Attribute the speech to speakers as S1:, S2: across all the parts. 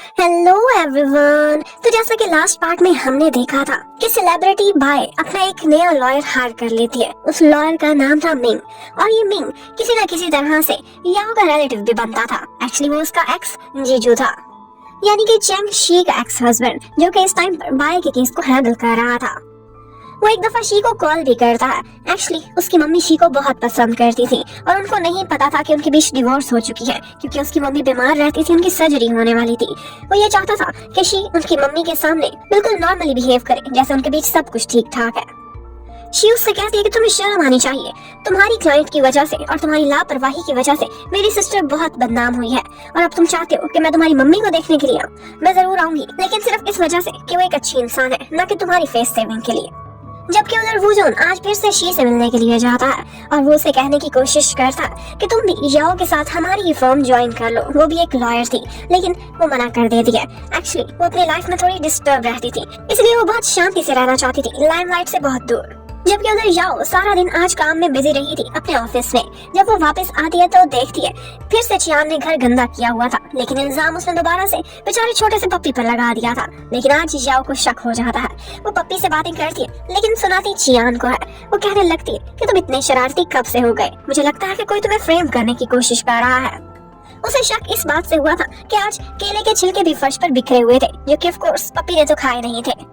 S1: Hello everyone. तो जैसा कि लास्ट पार्ट में हमने देखा था कि सेलिब्रिटी बाय अपना एक नया लॉयर हायर कर लेती है। उस लॉयर का नाम था मिंग, और ये मिंग किसी न किसी तरह से याओ का रिलेटिव भी बनता था। एक्चुअली वो उसका एक्स जीजू था, यानी कि चेंग शी का एक्स हस्बैंड, जो कि इस टाइम पर बाय के केस को हैंडल कर रहा था। वो एक दफा शी को कॉल भी करता है। एक्चुअली उसकी मम्मी शी को बहुत पसंद करती थी और उनको नहीं पता था कि उनके बीच डिवोर्स हो चुकी है, क्योंकि उसकी मम्मी बीमार रहती थी, उनकी सर्जरी होने वाली थी। वो ये चाहता था कि शी उनकी मम्मी के सामने बिल्कुल नॉर्मली बिहेव करे, जैसे उनके बीच सब कुछ ठीक ठाक है। शी उससे कहती है कि तुम्हें शर्म आनी चाहिए, तुम्हारी क्लाइंट की वजह से और तुम्हारी लापरवाही की वजह से मेरी सिस्टर बहुत बदनाम हुई है, और अब तुम चाहते हो कि मैं तुम्हारी मम्मी को देखने के लिए आऊं। मैं जरूर आऊंगी, लेकिन सिर्फ इस वजह से कि वो एक अच्छी इंसान है, न कि तुम्हारी फेस सेविंग के लिए। जबकि उधर वूजन आज फिर से शी से मिलने के लिए जाता है और वो उसे कहने की कोशिश करता है कि तुम भी याओ के साथ हमारी ही फर्म ज्वाइन कर लो। वो भी एक लॉयर थी, लेकिन वो मना कर देती है। एक्चुअली वो अपनी लाइफ में थोड़ी डिस्टर्ब रहती थी, इसलिए वो बहुत शांति से रहना चाहती थी, लाइमलाइट से बहुत दूर। जबकि उधर याओ सारा दिन आज काम में बिजी रही थी अपने ऑफिस में। जब वो वापस आती है तो देखती है फिर से चियान ने घर गंदा किया हुआ था, लेकिन इल्जाम उसने दोबारा से बेचारे छोटे से पप्पी पर लगा दिया था। लेकिन आज याओ को शक हो जाता है। वो पप्पी से बातें करती है, लेकिन सुनाती चियान को है। वो कहने लगती है कि तुम इतने शरारती कब से हो गए, मुझे लगता है कि कोई तुम्हें फ्रेम करने की कोशिश कर रहा है। उसे शक इस बात से हुआ था कि आज केले के छिलके भी फर्श पर बिखरे हुए थे, जो कि ऑफ कोर्स पप्पी ने तो खाए नहीं थे।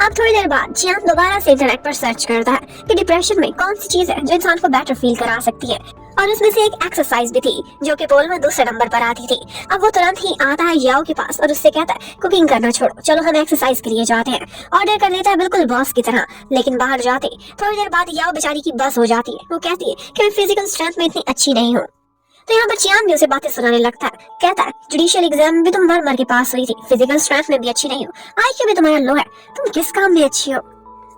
S1: अब थोड़ी देर बाद चियान दोबारा से इंटरनेट पर सर्च करता है कि डिप्रेशन में कौन सी चीज है जो इंसान को बेटर फील करा सकती है, और उसमें से एक एक्सरसाइज भी थी जो कि पोल में दूसरे नंबर पर आती थी। अब वो तुरंत ही आता है याओ के पास और उससे कहता है कुकिंग करना छोड़ो, चलो हम एक्सरसाइज के लिए जाते हैं। ऑर्डर कर लेता है बिल्कुल बॉस की तरह, लेकिन बाहर जाते थोड़ी देर बाद याओ बेचारी की बस हो जाती है। वो कहती है कि मैं फिजिकल स्ट्रेंथ में इतनी अच्छी नहीं हूँ। तो यहाँ पर चियान भी उसे बातें सुनाने लगता है। कहता है जुडिशियल एग्जाम में भी तुम मर मर के पास हुई थी, फिजिकल स्ट्रेंथ में भी अच्छी नहीं हो, आईक्यू भी तुम्हारा लो है, तुम किस काम में अच्छी हो।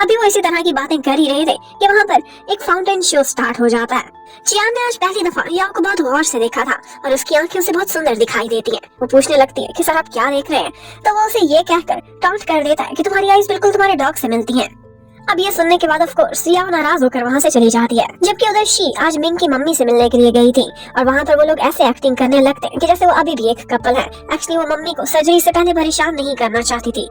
S1: अभी वो इसी तरह की बातें कर ही रहे थे कि वहाँ पर एक फाउंटेन शो स्टार्ट हो जाता है। चियान ने आज पहली दफा याओ को बहुत गौर से देखा था और उसकी आंखें उसे बहुत सुंदर दिखाई देती है। वो पूछने लगती है कि सर आप क्या देख रहे हैं, तो वो उसे ये कहकर टॉन्ट कर देता है कि तुम्हारी आईज बिल्कुल तुम्हारे डॉग से मिलती हैं। अब ये सुनने के बाद ऑफ कोर्स याओ नाराज होकर वहाँ से चली जाती है। जबकि उधर शी आज मिंग की मम्मी से मिलने के लिए गई थी और वहाँ पर वो लोग ऐसे एक्टिंग करने लगते हैं कि जैसे वो अभी भी एक कपल है। एक्चुअली वो मम्मी को सर्जरी से पहले परेशान नहीं करना चाहती थी,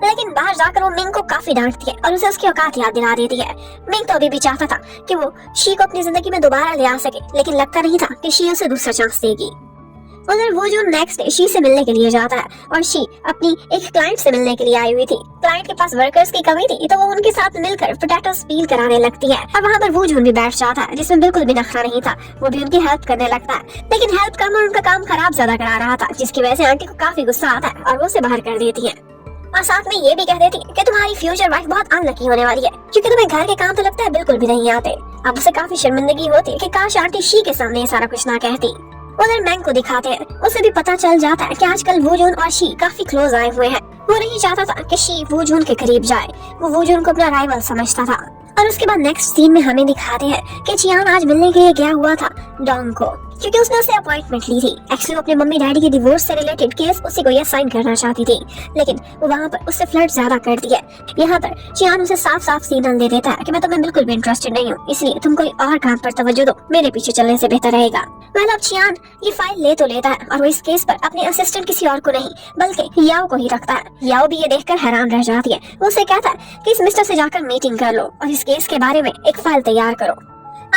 S1: लेकिन बाहर जाकर वो मिंग को काफी डांटती है और उसे उसकी औकात याद दिला देती है। मिंग तो अभी भी चाहता था कि वो शी को अपनी जिंदगी में दोबारा ले आ सके, लेकिन लगता नहीं था कि शी उसे दूसरा चांस देगी। उधर वो जो नेक्स्ट डे शी से मिलने के लिए जाता है और शी अपनी एक क्लाइंट से मिलने के लिए आई हुई थी। क्लाइंट के पास वर्कर्स की कमी थी, तो वो उनके साथ मिलकर पोटैटोस पील कराने लगती है और वहाँ पर वो जून भी बैठ जाता है, जिसमें बिल्कुल भी नखरा नहीं था। वो भी उनकी हेल्प करने लगता है, लेकिन हेल्प कम और उनका काम खराब ज्यादा करा रहा था, जिसकी वजह से आंटी को काफी गुस्सा आता है और वो उसे बाहर कर देती है। और साथ में ये भी कह देती है कि तुम्हारी फ्यूचर वाइफ बहुत अनलकी होने वाली है, क्योंकि तुम्हें घर के काम तो लगता है बिल्कुल भी नहीं आते। अब उसे काफी शर्मिंदगी होती है कि काश आंटी शी के सामने ये सारा कुछ ना कहती। उधर मैंग को दिखाते हैं, उसे भी पता चल जाता है कि आजकल वूजून और शी काफी क्लोज आए हुए हैं। वो नहीं चाहता था कि शी वूजून के करीब जाए, वो वूजून को अपना राइवल समझता था। और उसके बाद नेक्स्ट सीन में हमें दिखाते हैं कि चियान आज मिलने के लिए गया हुआ था डोंग को, क्योंकि उसने उससे अपॉइंटमेंट ली थी। एक्चुअली वो अपने मम्मी डैडी के डिवोर्स से रिलेटेड केस उसी को ये साइन करना चाहती थी, लेकिन वो वहाँ पर उससे फ्लर्ट ज्यादा करती है। यहाँ पर चियान उसे साफ साफ सिग्नल दे देता है कि मैं तुम्हें बिल्कुल भी इंटरेस्टेड नहीं हूँ, इसलिए तुम कोई और काम पर तवज्जो दो, मेरे पीछे चलने से बेहतर रहेगा। अब चियान ये फाइल ले तो लेता है और वो इस केस पर अपने असिस्टेंट किसी और को नहीं बल्कि याओ को ही रखता है। याओ भी ये देखकर हैरान रह जाती है। वो उसे कहता है कि इस मिस्टर से जाकर मीटिंग कर लो और इस केस के बारे में एक फाइल तैयार करो।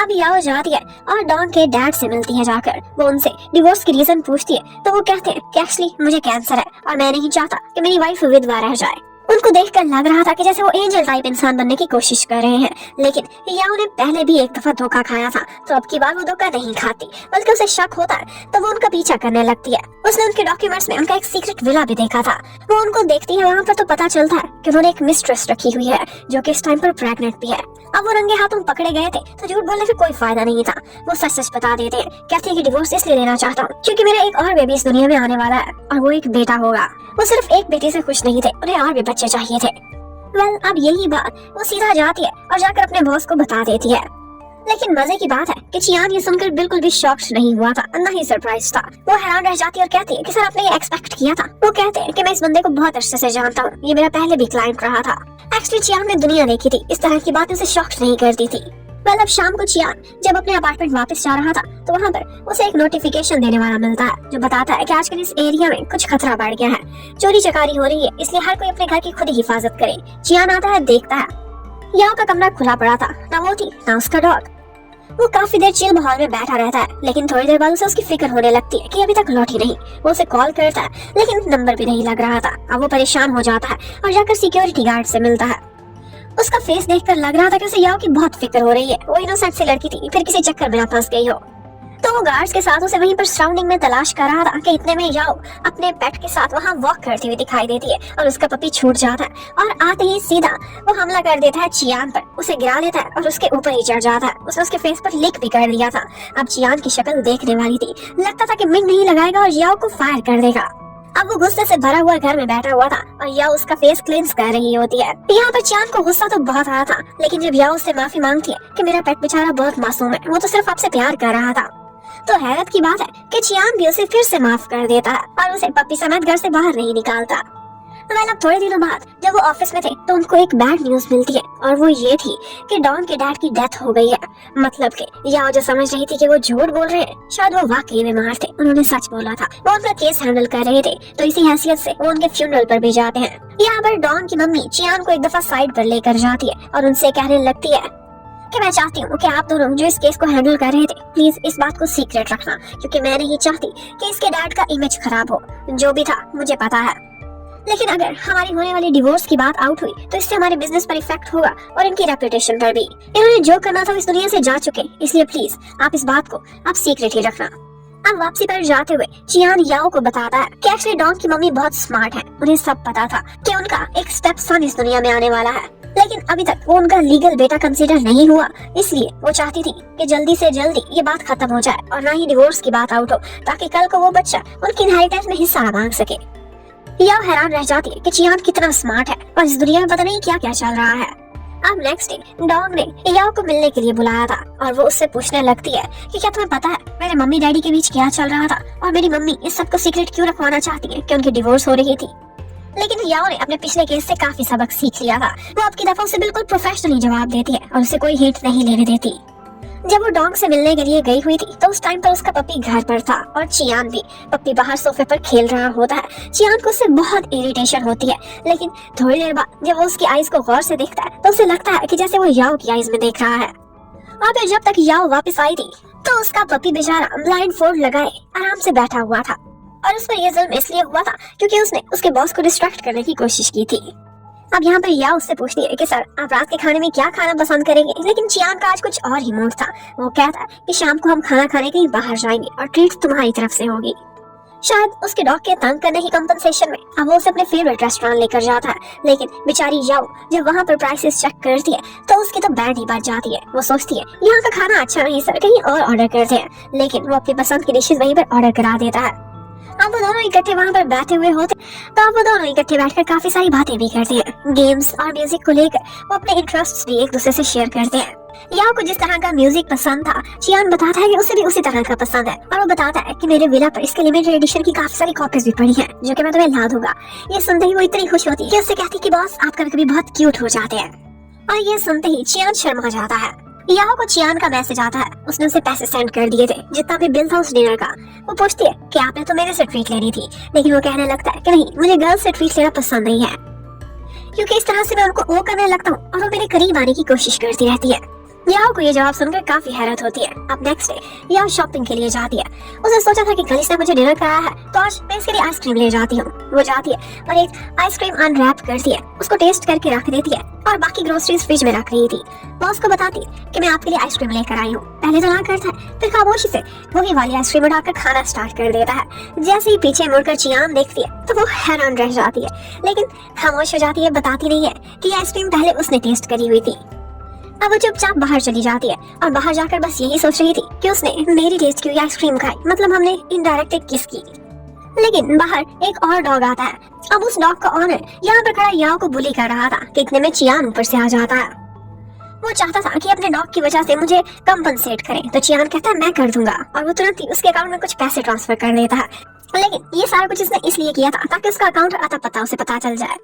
S1: अब याओ जाती है और डॉन के डैड से मिलती है। जाकर वो उनसे डिवोर्स की रीजन पूछती है, तो वो कहते हैं कि एक्चुअली मुझे कैंसर है और मैं नहीं चाहता कि मेरी वाइफ विधवा रह जाए। उनको देखकर लग रहा था कि जैसे वो एंजल टाइप इंसान बनने की कोशिश कर रहे हैं, लेकिन याओ ने पहले भी एक दफा धोखा खाया था, तो अब की बार वो धोखा नहीं खाती, बल्कि उसे शक होता है, तो वो उनका पीछा करने लगती है। उसने उनके डॉक्यूमेंट्स में उनका एक सीक्रेट विला भी देखा था। वो उनको देखती है वहाँ पर, तो पता चलता है कि उन्होंने एक मिस्ट्रेस रखी हुई है जो कि इस टाइम पर प्रेग्नेंट भी है। अब वो रंगे हाथों पकड़े गए थे, तो झूठ बोलने से कोई फायदा नहीं था। वो सच सच बता देते हैं, कहते हैं कि डिवोर्स इसलिए लेना चाहता हूँ क्योंकि मेरा एक और बेबी इस दुनिया में आने वाला है और वो एक बेटा होगा। वो सिर्फ एक बेटे से खुश नहीं थे, उन्हें और भी बच्चे चाहिए थे। अब यही बात वो सीधा जाती है और जाकर अपने बॉस को बता देती है। लेकिन मजे की बात है कि चियान ये सुनकर बिल्कुल भी शॉक्ड नहीं हुआ था, ना ही सरप्राइज था। वो हैरान रह जाती है और कहती है कि सर आपने ये एक्सपेक्ट किया था। वो कहते हैं कि मैं इस बंदे को बहुत अच्छे से जानता हूँ, ये मेरा पहले भी क्लाइंट रहा था। एक्चुअली चियान ने दुनिया देखी थी, इस तरह की बातें उसे शॉक्ड नहीं करती थी। अब शाम को चियान जब अपने अपार्टमेंट वापस जा रहा था तो वहाँ पर उसे एक नोटिफिकेशन देने वाला मिलता है जो बताता है कि आजकल इस एरिया में कुछ खतरा बढ़ गया है, चोरी चकारी हो रही है, इसलिए हर कोई अपने घर की खुद ही हिफाजत करे। चियान आता है, देखता है याओ का कमरा खुला पड़ा था, ना वो थी ना उसका डॉग। वो काफी देर चिल माहौल में बैठा रहता है, लेकिन थोड़ी देर बाद उसे उसकी फिक्र होने लगती है कि अभी तक लौटी नहीं। वो उसे कॉल करता है लेकिन नंबर भी नहीं लग रहा था। अब वो परेशान हो जाता है और जाकर सिक्योरिटी गार्ड से मिलता है। उसका फेस देखकर लग रहा था कि उसे याओ की बहुत फिक्र हो रही है। वो इनोसेंट सी लड़की थी, फिर किसी चक्कर में ना फंस गई हो। तो वो गार्ड्स के साथ उसे वहीं पर सराउंडिंग में तलाश कर रहा था कि इतने में याओ अपने पेट के साथ वहाँ वॉक करती हुई दिखाई देती है और उसका पपी छूट जाता है और आते ही सीधा वो हमला कर देता है चियान पर। उसे गिरा लेता है और उसके ऊपर ही चढ़ जाता है। उसने उसके फेस पर लिक भी कर दिया था। अब चियान की शक्ल देखने वाली थी, लगता था कि मिंग नहीं लगाएगा और याओ को फायर कर देगा। अब वो गुस्से से भरा हुआ घर में बैठा हुआ था और याओ उसका फेस क्लींस कर रही होती है। यहाँ पर चियान को गुस्सा तो बहुत आ रहा था, लेकिन जब याओ उससे माफी मांगती है कि मेरा पेट बेचारा बहुत मासूम है, वो तो सिर्फ आपसे प्यार कर रहा था, तो हैरत की बात है कि चियान भी उसे फिर से माफ कर देता है और उसे पप्पी समेत घर से बाहर नहीं निकालता। अब थोड़े दिनों बाद जब वो ऑफिस में थे तो उनको एक बैड न्यूज मिलती है और वो ये थी कि डॉन के डैड की डेथ हो गई है। मतलब कि याओ जो समझ रही थी कि वो झूठ बोल रहे हैं, शायद वो वाकई में बीमार थे, उन्होंने सच बोला था। वो उनका केस हैंडल कर रहे थे, तो इसी हैसियत से वो उनके फ्यूनरल पर भी जाते हैं। यहाँ पर डॉन की मम्मी चियान को एक दफा साइड पर लेकर जाती है और उनसे कहने लगती है कि मैं चाहती हूँ कि आप दोनों जो इस केस को हैंडल कर रहे थे, प्लीज इस बात को सीक्रेट रखना, क्योंकि मैं नहीं चाहती कि इसके डैड का इमेज खराब हो। जो भी था मुझे पता है, लेकिन अगर हमारी होने वाली डिवोर्स की बात आउट हुई तो इससे हमारे बिजनेस पर इफेक्ट होगा और इनकी रेपुटेशन पर भी। इन्होंने जो करना था इस दुनिया से जा चुके, इसलिए प्लीज आप इस बात को आप सीक्रेट ही रखना। अब वापसी पर जाते हुए चियान याओ को बताता है कि एक्चुअली डॉन की मम्मी बहुत स्मार्ट है, उन्हें सब पता था कि उनका एक स्टेप सन इस दुनिया में आने वाला है, लेकिन अभी तक वो उनका लीगल बेटा कंसीडर नहीं हुआ, इसलिए वो चाहती थी कि जल्दी से जल्दी ये बात खत्म हो जाए और ना ही डिवोर्स की बात आउट हो, ताकि कल को वो बच्चा उनकी इनहेरिटेंस में हिस्सा न मांग सके। याओ हैरान रह जाती है कि चियान कितना स्मार्ट है और इस दुनिया में पता नहीं क्या क्या चल रहा है। अब नेक्स्ट डे डॉग ने याओ को मिलने के लिए बुलाया था और वो उससे पूछने लगती है कि क्या तुम्हें पता है मेरे मम्मी डैडी के बीच क्या चल रहा था और मेरी मम्मी इस सब को सीक्रेट क्यों रखवाना चाहती है कि उनकी डिवोर्स हो रही थी। लेकिन याओ ने अपने पिछले केस से काफी सबक सीख लिया था। वो अब की दफा उसे बिल्कुल प्रोफेशनली जवाब देती है और उसे कोई हिंट नहीं लेने देती। जब वो डॉग से मिलने के लिए गई हुई थी तो उस टाइम पर उसका पपी घर पर था और चियान भी। पपी बाहर सोफे पर खेल रहा होता है। चियान को उससे बहुत इरिटेशन होती है, लेकिन थोड़ी देर बाद जब वो उसकी आईज को गौर से देखता है तो उसे लगता है कि जैसे वो याओ की आईज में देख रहा है। और फिर जब तक याओ वापस आई थी तो उसका पपी बेचारा ब्लाइंड फोल्ड लगाए आराम से बैठा हुआ था और उस पर यह जुल्म इसलिए हुआ था क्योंकि उसने उसके बॉस को डिस्ट्रैक्ट करने की कोशिश की थी। अब यहाँ पर याओ उससे पूछती है कि सर आप रात के खाने में क्या खाना पसंद करेंगे, लेकिन चियान का आज कुछ और ही मूड था। वो कहता है कि शाम को हम खाना खाने कहीं बाहर जाएंगे और ट्रीट तुम्हारी तरफ से होगी। शायद उसके डॉग के तंग करने की कंपनसेशन में अब वो उसे अपने फेवरेट रेस्टोरेंट लेकर जाता है, लेकिन बेचारी याओ जब वहाँ पर प्राइसेस चेक करती है तो उसकी तो बैंड ही बच जाती है। वो सोचती है यहाँ का खाना अच्छा नहीं सर, कहीं और ऑर्डर करते हैं, लेकिन वो अपनी पसंद की डिशेज वहीं पर ऑर्डर करा देता है। अब वो दोनों इकट्ठे वहाँ पर बैठे हुए होते तो अब वो दोनों इकट्ठे बैठकर काफी सारी बातें भी करते हैं। गेम्स और म्यूजिक को लेकर वो अपने इंटरेस्ट्स भी एक दूसरे से शेयर करते हैं। याओ को जिस तरह का म्यूजिक पसंद था चियान बताता है कि उसे भी उसी तरह का पसंद है और वो बताता है कि मेरे विला पर इसके लिमिटेड एडिशन की काफी सारी कॉपीज भी पड़ी हैं जो कि मैं तुम्हें ला दूंगा। ये सुनते ही वो इतनी खुश होती है कि उससे कहती कि बॉस आप कभी-कभी बहुत क्यूट हो जाते हैं। और ये सुनते ही चियान शर्मा जाता है। याओ को चियान का मैसेज आता है, उसने उसे पैसे सेंड कर दिए थे जितना भी बिल था उस डिनर का। वो पूछती है कि आपने तो मेरे से ट्रीट लेनी थी, लेकिन वो कहने लगता है कि नहीं मुझे गर्ल्स से ट्रीट लेना पसंद नहीं है, क्योंकि इस तरह से मैं उनको ओ करने लगता हूँ और वो मेरे करीब आने की कोशिश करती रहती है। याओ को ये जवाब सुनकर काफी हैरत होती है। अब नेक्स्ट डे याओ शॉपिंग के लिए जाती है। उसने सोचा था कि कल इसने मुझे डिनर कराया है तो आज मैं इसके लिए आइसक्रीम ले जाती हूँ। वो जाती है और एक आइसक्रीम अनरैप करती है, उसको टेस्ट करके रख देती है और बाकी ग्रोसरीज फ्रिज में रख रही थी। बॉस को बताती है कि मैं आपके लिए आइसक्रीम लेकर आई हूँ। पहले तो ना करता है, फिर खामोशी से वही वाली आइसक्रीम उठाकर खाना स्टार्ट कर देता है। जैसे ही पीछे मुड़कर चियान देखती है तो वो हैरान रह जाती है, लेकिन खामोश हो जाती है, बताती नहीं है कि आइसक्रीम पहले उसने टेस्ट करी हुई थी। अब वो चुपचाप बाहर चली जाती है और बाहर जाकर बस यही सोच रही थी कि उसने मेरी टेस्ट की हुई आइसक्रीम खाई, मतलब हमने इनडायरेक्ट एक किस की। लेकिन बाहर एक और डॉग आता है। अब उस डॉग का ऑनर यहाँ पर खड़ा याओ को बुली कर रहा था कि इतने में चियान ऊपर से आ जाता है। वो चाहता था कि अपने डॉग की वजह से मुझे कंपनसेट करें, तो चियान कहता है मैं कर दूंगा और वो तुरंत ही उसके अकाउंट में कुछ पैसे ट्रांसफर कर देता है। लेकिन ये सारा कुछ इसने इसलिए किया था ताकि उसका अकाउंट आता पता उसे पता चल जाए।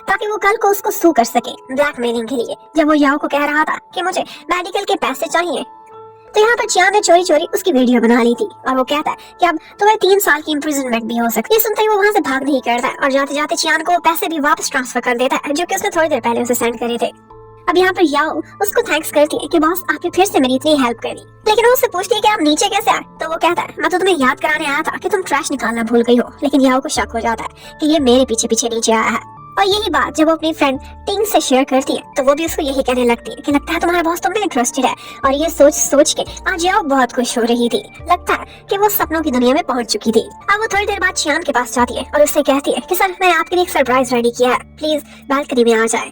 S1: ताकि वो कल को उसको सू कर सके ब्लैकमेलिंग के लिए। जब वो याओ को कह रहा था कि मुझे मेडिकल के पैसे चाहिए, तो यहाँ पर चियान ने चोरी चोरी उसकी वीडियो बना ली थी और वो कहता है कि अब तुम्हें 3 साल की इम्प्रिजनमेंट भी हो सकती है। ये सुनते ही वो वहाँ से भाग नहीं करता है और जाते जाते चियान को पैसे भी वापस ट्रांसफर कर देता है जो कि उसने थोड़ी देर पहले उसे सेंड करे थे। अब यहाँ पर याओ उसको थैंक्स करती है कि बॉस आपने फिर से मेरी इतनी हेल्प करी, लेकिन वो उससे पूछती है कि आप नीचे कैसे आए। तो वो कहता है मैं तो तुम्हें याद कराने आया था कि तुम ट्रैश निकालना भूल गई हो। लेकिन याओ को शक हो जाता है कि ये मेरे पीछे पीछे नीचे आया है। और यही बात जब वो अपनी फ्रेंड टिंग से शेयर करती है तो वो भी उसको यही कहने लगती है कि लगता है तुम्हारा बॉस तुम में इंटरेस्टेड है। और ये सोच सोच के आज याओ बहुत खुश हो रही थी। लगता है कि वो सपनों की दुनिया में पहुंच चुकी थी। अब वो थोड़ी देर बाद चियान के पास जाती है और उससे कहती है कि सर मैंने आपके लिए एक सरप्राइज रेडी किया है, प्लीज बालकनी में आ जाए।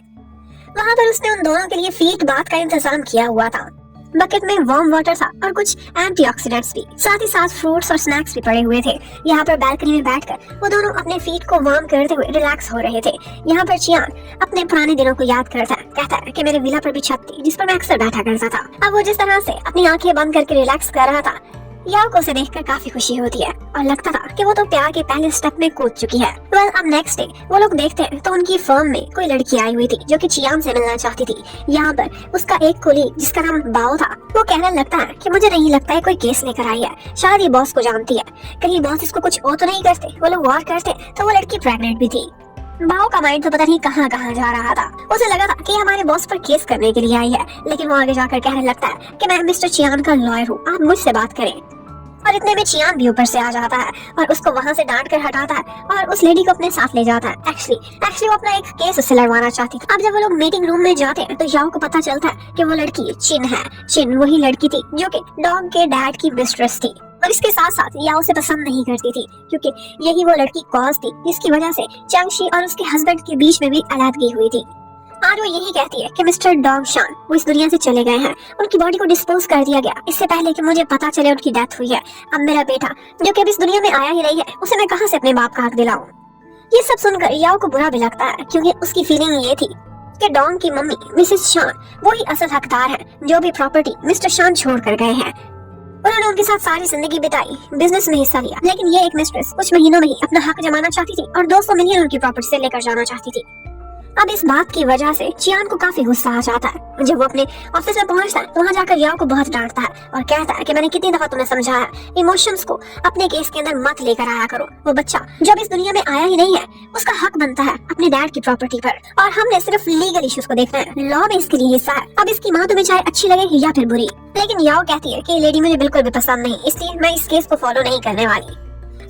S1: वहाँ पर उसने उन दोनों के लिए फीट बाथ का इंतजाम किया हुआ था। बकेट में वार्म वाटर था और कुछ एंटीऑक्सीडेंट्स भी, साथ ही साथ फ्रूट्स और स्नैक्स भी पड़े हुए थे। यहाँ पर बालकनी में बैठकर वो दोनों अपने फीट को वार्म करते हुए रिलैक्स हो रहे थे। यहाँ पर चियान अपने पुराने दिनों को याद करता है, कहता है कि मेरे विला पर भी छत थी जिस पर मैं अक्सर बैठा करता था। अब वो जिस तरह से अपनी आंखें बंद करके रिलैक्स कर रहा था, याओ को उसे देखकर काफी खुशी होती है और लगता था कि वो तो प्यार के पहले स्टेप में कूद चुकी है। अब नेक्स्ट डे वो लोग देखते हैं तो उनकी फर्म में कोई लड़की आई हुई थी जो कि चियान से मिलना चाहती थी। यहाँ पर उसका एक कोलीग जिसका नाम बाओ था, वो कहने लगता है कि मुझे नहीं लगता है कोई केस लेकर आई है, शायद ये बॉस को जानती है, कहीं बॉस इसको कुछ और तो नहीं करते। वो लोग वॉर करते तो वो लड़की प्रेग्नेंट भी थी। बाओ का माइंड तो पता नहीं कहाँ कहाँ जा रहा था। उसे लगा था कि हमारे बॉस पर केस करने के लिए आई है, लेकिन वो आगे जाकर कहने लगता है कि मैं मिस्टर चियान का लॉयर हूँ, आप मुझसे बात करें। और इतने में चियान भी ऊपर से आ जाता है और उसको वहाँ से डांट कर हटाता है और उस लेडी को अपने साथ ले जाता है। एक्चुअली वो अपना एक केस उससे लड़वाना चाहती थी। अब जब वो लोग मीटिंग रूम में जाते हैं तो याओ को पता चलता है कि वो लड़की चिन है। चिन वही लड़की थी जो कि डॉग के डैड की मिस्ट्रेस थी और इसके साथ साथ याओ से पसंद नहीं करती थी, क्योंकि यही वो लड़की कॉज थी जिसकी वजह से चांगशी और उसके हस्बैंड के बीच में भी अलग हुई थी। आज वो यही कहती है कि मिस्टर डॉग शान वो इस दुनिया से चले गए हैं, उनकी बॉडी को डिस्पोज कर दिया गया इससे पहले कि मुझे पता चले उनकी डेथ हुई है। अब मेरा बेटा जो कि अब इस दुनिया में आया ही नहीं है, उसे मैं कहां से अपने बाप का हक दिलाऊं। ये सब सुनकर याओ को बुरा भी लगता है, क्योंकि उसकी फीलिंग ये थी कि डॉग की मम्मी मिसेस शान वो ही असल हकदार है जो भी प्रॉपर्टी मिस्टर शान छोड़ कर गए हैं। उन्होंने उनके साथ सारी जिंदगी बिताई, बिजनेस में हिस्सा लिया, लेकिन ये एक मिस्ट्रेस कुछ महीनों में ही अपना हक जमाना चाहती थी और 200 मिलियन उनकी प्रॉपर्टी से लेकर जाना चाहती थी। अब इस बात की वजह से चियान को काफी गुस्सा आ जाता है। जब वो अपने ऑफिस में पहुंचता है तो वहाँ जाकर याओ को बहुत डांटता है और कहता है कि मैंने कितनी दफा तुम्हें समझाया, इमोशंस को अपने केस के अंदर मत लेकर आया करो। वो बच्चा जब इस दुनिया में आया ही नहीं है, उसका हक बनता है अपने डैड की प्रॉपर्टी पर, और हमने सिर्फ लीगल इश्यूज को देखना है, लॉ में इसके लिए हिस्सा है। अब इसकी माँ तुम्हें चाहे अच्छी लगे या फिर बुरी, लेकिन याओ कहती है कि ये लेडी मुझे बिल्कुल भी पसंद नहीं, इसलिए मैं इस केस को फॉलो नहीं करने वाली।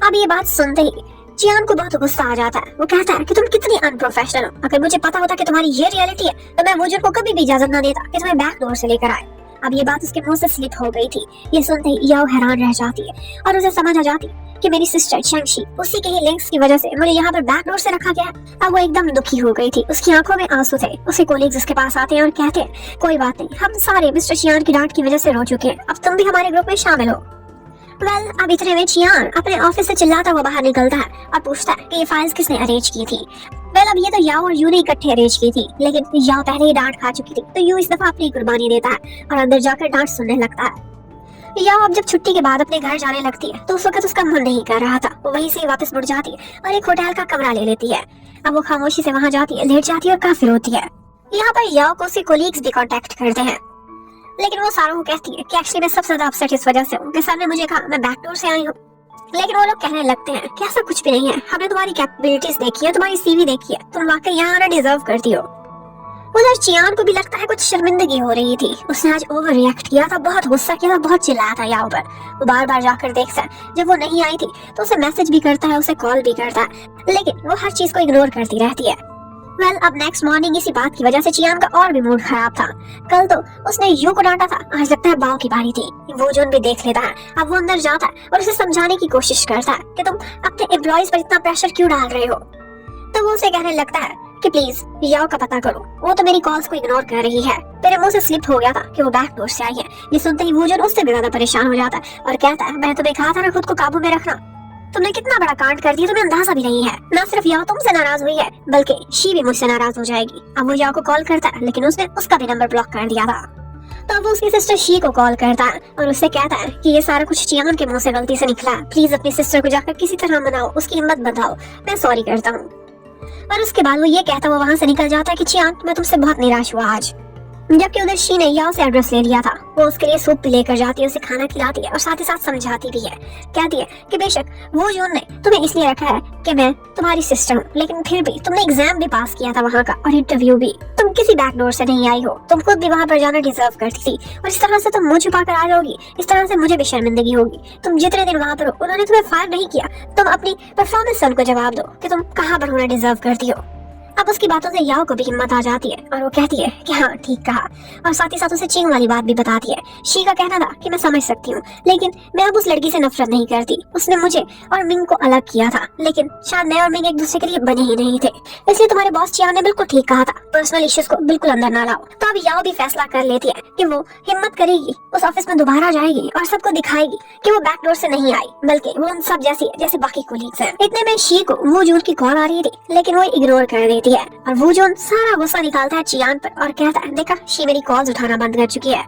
S1: अब ये बात सुनते ही चियान को बहुत गुस्सा आ जाता है। वो कहता है कि तुम कितनी अनप्रोफेशनल हो, अगर मुझे पता होता कि तुम्हारी ये रियलिटी है तो मैं वुजन को कभी भी इजाजत न देता कि तुम्हें बैक डोर से लेकर आए। अब ये बात उसके मुंह से स्लिप हो गई थी। ये सुनते ही याओ हैरान रह जाती है और उसे समझ आ जाती कि मेरी सिस्टर चांगशी उसी के ही लिंक्स की वजह से मुझे यहाँ पर बैक डोर से रखा गया है। अब वो एकदम दुखी हो गई थी, उसकी आंखों में आंसू थे। उसके कोलीग्स उसके पास आते हैं और कहते हैं कोई बात नहीं, हम सारे मिस्टर चियान की डांट की वजह से रो चुके हैं, अब तुम भी हमारे ग्रुप में शामिल हो। अब इतने में चियान अपने ऑफिस से चिल्लाता हुआ बाहर निकलता है और पूछता है कि ये फाइल्स किसने अरेंज की थी। अब ये तो याओ और यू ने इकट्ठे अरेंज की थी, लेकिन याओ पहले ही डांट खा चुकी थी, तो यू इस दफा अपनी कुर्बानी देता है और अंदर जाकर डांट सुनने लगता है। याओ अब जब छुट्टी के बाद अपने घर जाने लगती है तो उस वक्त उसका मन नहीं कर रहा था। वो वहीं से वापस मुड़ जाती है और एक होटल का कमरा ले लेती है। अब वो खामोशी से वहाँ जाती है, लेट जाती है और काफी रोती है। यहाँ पर याओ को उसके कोलीग्स भी कांटेक्ट करते हैं, लेकिन वो सारों को कहती है कि एक्चुअली मैं सबसे ज्यादा अपसेट इस वजह से हूँ कि सर ने मुझे कहा मैं बैकडोर से आई हूँ। लेकिन वो लोग कहने लगते हैं कि ऐसा कुछ भी नहीं है, हमने तुम्हारी कैपेबिलिटीज देखी है, तुम्हारी सीवी देखी है, तुम वाकई यहाँ आना डिजर्व करती हो। उधर चियान को भी लगता है कुछ शर्मिंदगी हो रही थी, उसने आज ओवर रिएक्ट किया था, बहुत गुस्सा किया था, बहुत चिल्लाया था याओ पर। वो बार बार जाकर देखता है, जब वो नहीं आई थी तो उसे मैसेज भी करता है, उसे कॉल भी करता है, लेकिन वो हर चीज को इग्नोर करती रहती है। अब नेक्स्ट मॉर्निंग इसी बात की वजह से चियान का और भी मूड खराब था। कल तो उसने यू को डांटा था, आज लगता है बाओ की बारी थी। वो जोन भी देख लेता है। अब वो अंदर जाता है और उसे समझाने की कोशिश करता है कि तुम अपने एम्प्लॉइज पर इतना प्रेशर क्यों डाल रहे हो। तो वो उसे कहने लगता है कि प्लीज याओ का पता करो, वो तो मेरी कॉल्स को इग्नोर कर रही है। मेरे मुंह से स्लिप हो गया था कि वो बैक डोर से आई है। ये सुनते ही वो जोन उससे भी ज्यादा परेशान हो जाता है और कहता है मैं तुम्हें कहा था ना खुद को काबू में रखना, तुमने कितना बड़ा कांड कर दिया, तुम्हें अंदाजा भी नहीं है। ना सिर्फ याओ तुमसे नाराज हुई है बल्कि शी भी मुझसे नाराज हो जाएगी। अब वो याओ को कॉल करता है, लेकिन उसने उसका भी नंबर ब्लॉक कर दिया था। तो अब वो उसकी सिस्टर शी को कॉल करता है और उससे कहता है कि ये सारा कुछ चियान के मुंह से गलती से निकला, प्लीज अपनी सिस्टर को जाकर किसी तरह मनाओ, उसकी हिम्मत बताओ, मैं सॉरी करता हूँ। और उसके बाद वो ये कहता हुआ वहाँ से निकल जाता है कि चियान, मैं तुमसे बहुत निराश हुआ आज। जबकि उधर शी ने याओ से एड्रेस ले लिया था। वो उसके लिए सूप भी लेकर जाती है, उसे खाना खिलाती है और साथ ही साथ समझाती भी है। कहती है कि बेशक वो जून ने तुम्हें इसलिए रखा है कि मैं तुम्हारी सिस्टर हूँ, लेकिन फिर भी तुमने एग्जाम भी पास किया था वहाँ का और इंटरव्यू भी। तुम किसी बैकडोर से नहीं आई हो, तुम खुद भी वहाँ पर जाना डिजर्व करती थी और इस तरह से तुम मुंह छुपा कर आ जाओगी, इस तरह से मुझे भी शर्मिंदगी होगी। तुम जितने दिन वहाँ पर हो उन्होंने तुम्हें फायर नहीं किया, तुम अपनी परफॉर्मेंस से उनको जवाब दो कि तुम कहाँ पर होना डिजर्व करती हो। अब उसकी बातों से याओ को भी हिम्मत आ जाती है और वो कहती है कि हाँ ठीक कहा, और साथ ही साथ उसे चिंग वाली बात भी बताती है। शी का कहना था कि मैं समझ सकती हूँ, लेकिन मैं अब उस लड़की से नफरत नहीं करती। उसने मुझे और मिंग को अलग किया था, लेकिन शायद मैं और मिंग एक दूसरे के लिए बने ही नहीं थे। इसलिए तुम्हारे बॉस चियान ने बिल्कुल ठीक कहा था, पर्सनल इश्यूज को बिल्कुल अंदर ना लाओ। तो अब याओ भी फैसला कर लेती है कि वो हिम्मत करेगी, उस ऑफिस में दोबारा जाएगी और सबको दिखाएगी कि वो बैकडोर से नहीं आई, बल्कि वो उन सब जैसी है जैसे बाकी कोलीग्स हैं। इतने में शी को वो जून की कॉल आ रही थी, लेकिन वो इग्नोर कर देती है और वो जून सारा गुस्सा निकालता है चियान पर और कहता है, देखा शी मेरी कॉल्स उठाना बंद कर चुकी है,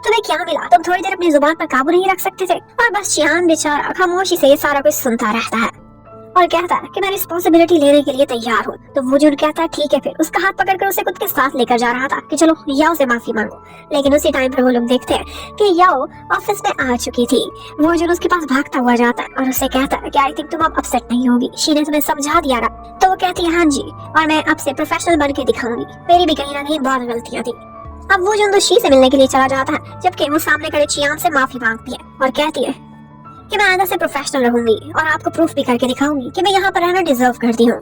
S1: तुम्हें क्या मिला? तुम थोड़ी देर अपनी जुबान पर काबू नहीं रख सकते थे? और बस चियान बेचारा खामोशी से ये सारा कुछ सुनता रहता है और कहता है कि मैं रिस्पॉन्सिबिलिटी लेने के लिए तैयार हूँ। तो वो जून कहता है ठीक है। फिर उसका हाथ पकड़कर उसे खुद के साथ लेकर जा रहा था कि चलो याओ से माफी मांगो, लेकिन उसी टाइम पर वो लोग देखते हैं कि याओ ऑफिस में आ चुकी थी। वो जून उसके पास भागता हुआ जाता है और उससे कहता है कि आई थिंक तुम अब अपसेट नहीं होगी, शी ने तुम्हें समझा दिया ना? तो वो कहती है हाँ जी, और मैं अब से प्रोफेशनल बन के दिखाऊंगी, मेरी भी कहीं ना कहीं बहुत गलतियां थी। अब वो जून तो शी से मिलने के लिए चला जाता है, जबकि वो सामने खड़े चियान से माफी मांगती है और कहती है कि मैं आगे से प्रोफेशनल रहूंगी और आपको प्रूफ भी करके दिखाऊंगी कि मैं यहाँ पर रहना डिजर्व करती हूँ।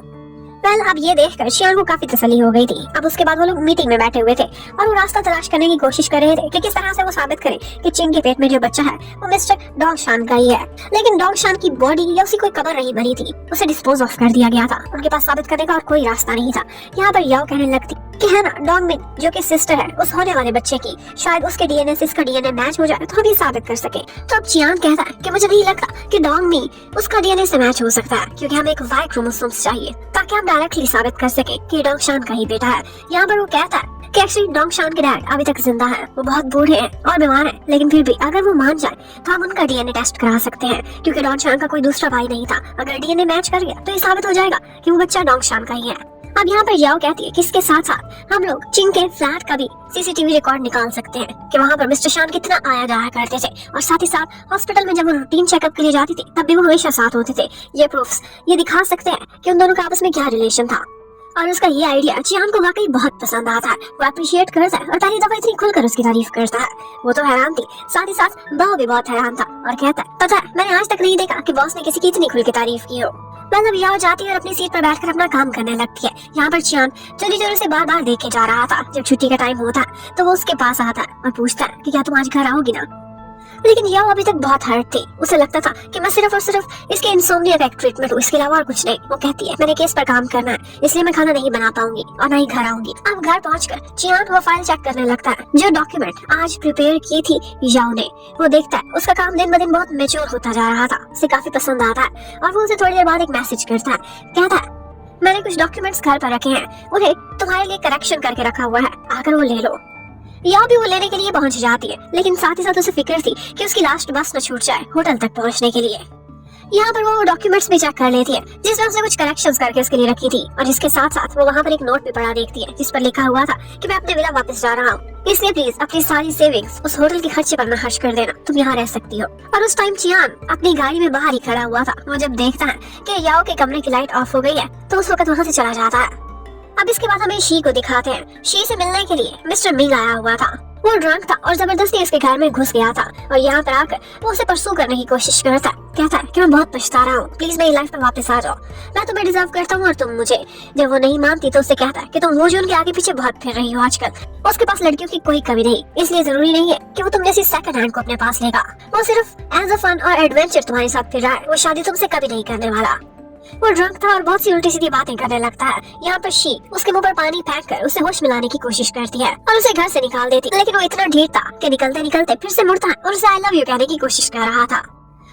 S1: वेल, अब ये देखकर चियान को काफी तसल्ली हो गई थी। अब उसके बाद वो लोग मीटिंग में बैठे हुए थे और वो रास्ता तलाश करने की कोशिश कर रहे थे कि किस तरह से वो साबित करें कि चिंग के पेट में जो बच्चा है वो मिस्टर डोंगशान का ही है। लेकिन डोंगशान की बॉडी या उसी कोई कबर नहीं बनी थी, उसे डिस्पोज ऑफ कर दिया गया था। उनके पास साबित करने का और कोई रास्ता नहीं था। यहाँ पर याओ कहने लगती कि है ना, डोंगमिन जो कि सिस्टर है उस होने वाले बच्चे की, शायद उसके डीएनए से इसका डीएनए मैच हो जाए तो हम ये साबित कर सके। तो अब चियान कहता है कि मुझे नहीं लगता कि डोंगमी उसका डीएनए से मैच हो सकता है, क्योंकि हमें एक वाई क्रोमोसोम्स चाहिए ताकि हम डायरेक्टली साबित कर सके कि डोंगशान का ही बेटा है। यहाँ पर वो कहता है कि एक्चुअली डोंगशान के डैड अभी तक जिंदा है, वो बहुत बूढ़े हैं और बीमार हैं, लेकिन फिर भी अगर वो मान जाए तो हम उनका डीएनए टेस्ट करा सकते हैं, क्योंकि डोंगशान का कोई दूसरा भाई नहीं था। अगर डीएनए मैच कर गया तो ये साबित हो जाएगा कि वो बच्चा डोंगशान का ही है। अब यहाँ पर याओ कहती है कि इसके साथ साथ हम लोग चिंग के फ्लैट का भी सीसीटीवी रिकॉर्ड निकाल सकते हैं कि वहाँ पर मिस्टर शान कितना आया जाया करते थे, और साथ ही साथ हॉस्पिटल में जब वो रूटीन चेकअप के लिए जाती थी तब भी वो हमेशा साथ होते थे। ये प्रूफ्स ये दिखा सकते हैं कि उन दोनों का आपस में क्या रिलेशन था। और उसका ये आइडिया चियान को वाकई बहुत पसंद आता है। वो अप्रिशिएट करता है और पहली दफा इतनी खुलकर उसकी तारीफ करता है। वो तो हैरान थी, साथ ही साथ बाव भी बहुत हैरान था और कहता है पता है मैंने आज तक नहीं देखा कि बॉस ने किसी की इतनी खुल के तारीफ की हो। मतलब याओ जाती है और अपनी सीट पर बैठकर अपना काम करने लगती है। यहाँ पर चियान चोरी चोरी से बार बार देखे जा रहा था। जब छुट्टी का टाइम होता है तो वो उसके पास आता है और पूछता है कि क्या तुम आज घर आओगी ना? लेकिन याओ अभी तक बहुत हर्ट थी। उसे लगता था कि मैं सिर्फ और सिर्फ इसके इंसोम्निया का एक ट्रीटमेंट हूँ, इसके अलावा और कुछ नहीं। वो कहती है मैंने केस पर काम करना है, इसलिए मैं खाना नहीं बना पाऊंगी और ना ही घर आऊंगी। अब घर पहुंचकर चियान वो फाइल चेक करने लगता है जो डॉक्यूमेंट आज प्रिपेयर की थी याओ ने। वो देखता है उसका काम दिन ब दिन बहुत मैच्योर होता जा रहा था, उसे काफी पसंद आता है और वो उसे थोड़ी देर बाद एक मैसेज करता है। कहता है मैंने कुछ डॉक्यूमेंट्स घर पर रखे हैं, उन्हें तुम्हारे लिए करेक्शन करके रखा हुआ है, आकर वो ले लो। याओ भी वो लेने के लिए पहुंच जाती है, लेकिन साथ ही साथ उसे फिक्र थी कि उसकी लास्ट बस न छूट जाए होटल तक पहुंचने के लिए। यहाँ पर वो डॉक्यूमेंट्स भी चेक कर लेती है जिसमें उसने कुछ करेक्शंस करके उसके लिए रखी थी, और जिसके साथ साथ वो वहाँ पर एक नोट भी पढ़ा देखती है जिस पर लिखा हुआ था कि मैं अपने विला वापस जा रहा हूँ, इसलिए प्लीज अपनी सारी सेविंग्स उस होटल के खर्चे पर न खर्च कर देना, तुम यहाँ रह सकती हो। और उस टाइम चियान अपनी गाड़ी में बाहर ही खड़ा हुआ था। वो जब देखता है कि याओ के कमरे की लाइट ऑफ हो गई है तो उस वक्त वहाँ से चला जाता है। अब इसके बाद हमें शी को दिखाते हैं। शी से मिलने के लिए मिस्टर मिंग आया हुआ था। वो ड्रंक था और जबरदस्ती इसके घर में घुस गया था और यहाँ पर आकर वो उसे परसू करने की कोशिश करता है। कहता है कि मैं बहुत पछता रहा हूँ, प्लीज मेरी लाइफ में वापस आ जाओ, मैं तुम्हें डिजर्व करता हूँ और तुम मुझे। जब वो नहीं मानती तो उसे कहता है कि तुम वो जो उनके आगे पीछे बहुत फिर रही हो आजकल। उसके पास लड़कियों की कोई कमी नहीं, इसलिए जरूरी नहीं है कि वो तुम जैसी सेकंड हैंड को अपने पास लेगा। वो सिर्फ एज अ फन और एडवेंचर तुम्हारे साथ फिर रहा है, वो शादी तुमसे कभी नहीं करने वाला। वो ड्रंक था और बहुत सी उल्टी सीधी बातें करने लगता है। यहाँ पर शी उसके मुंह पर पानी फेंक कर उसे होश मिलाने की कोशिश करती है और उसे घर से निकाल देती, लेकिन वो इतना ढीठ था कि निकलते निकलते फिर से मुड़ता है और उसे आई लव यू कहने की कोशिश कर रहा था।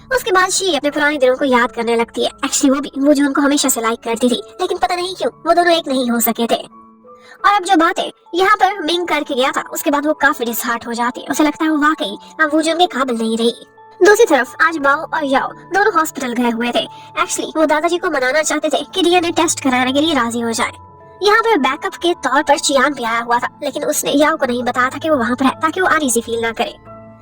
S1: उसके बाद शी अपने पुराने दिनों को याद करने लगती है। एक्चुअली वो जो उनको हमेशा से लाइक करती थी, लेकिन पता नहीं क्यों वो दोनों एक नहीं हो सके थे। और अब जो बातें यहाँ पर मिंग करके गया था उसके बाद वो काफी डिसहार्ट हो जाती है। उसे लगता है वो वाकई अब वो जो उनके काबिल नहीं रही। दूसरी तरफ आज बाओ और याओ दोनों हॉस्पिटल गए हुए थे। एक्चुअली वो दादाजी को मनाना चाहते थे कि डीएनए टेस्ट कराने के लिए राजी हो जाए। यहाँ पर बैकअप के तौर पर चियान भी आया हुआ था, लेकिन उसने याओ को नहीं बताया था कि वो वहाँ पर है, ताकि वो अनईजी फील ना करे।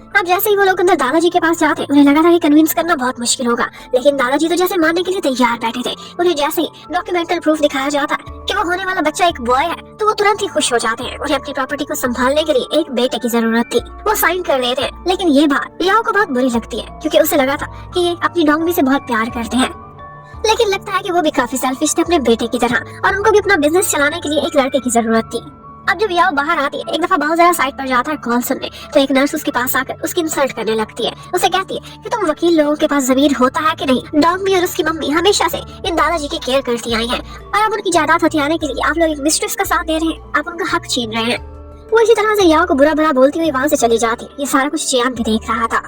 S1: अब जैसे ही वो लोग अंदर दादाजी के पास जाते, उन्हें लगा था कि कन्विंस करना बहुत मुश्किल होगा, लेकिन दादाजी तो जैसे मानने के लिए तैयार बैठे थे। उन्हें जैसे ही डॉक्यूमेंटल प्रूफ दिखाया जाता कि वो होने वाला बच्चा एक बॉय है, तो वो तुरंत ही खुश हो जाते हैं। उन्हें अपनी प्रॉपर्टी को संभालने के लिए एक बेटे की जरूरत थी, वो साइन कर देते हैं। लेकिन ये बात याओ को बहुत बुरी लगती है, क्योंकि उसे लगा था कि ये अपनी डोंगमी से बहुत प्यार करते हैं। लेकिन लगता है कि वो भी काफी सेल्फिश थे अपने बेटे की तरह, और उनको भी अपना बिजनेस चलाने के लिए एक लड़के की जरूरत थी। अब जब याओ बाहर आती है, एक दफा बहुत जरा साइड पर जाता है कॉल सुनने, तो एक नर्स उसके पास आकर उसकी इंसल्ट करने लगती है। उसे कहती है कि तुम वकील लोगों के पास जमीर होता है कि नहीं। डॉगमी और उसकी मम्मी हमेशा से इन दादाजी की केयर करती आई हैं, और अब उनकी जायदाद हथियाने के लिए आप लोग एक मिस्ट्रेस का साथ दे रहे हैं, आप उनका हक छीन रहे हैं। वो इसी तरह से याओ को बुरा भला बोलती हुई वहाँ से चली जाती है। ये सारा कुछ चियान भी देख रहा था,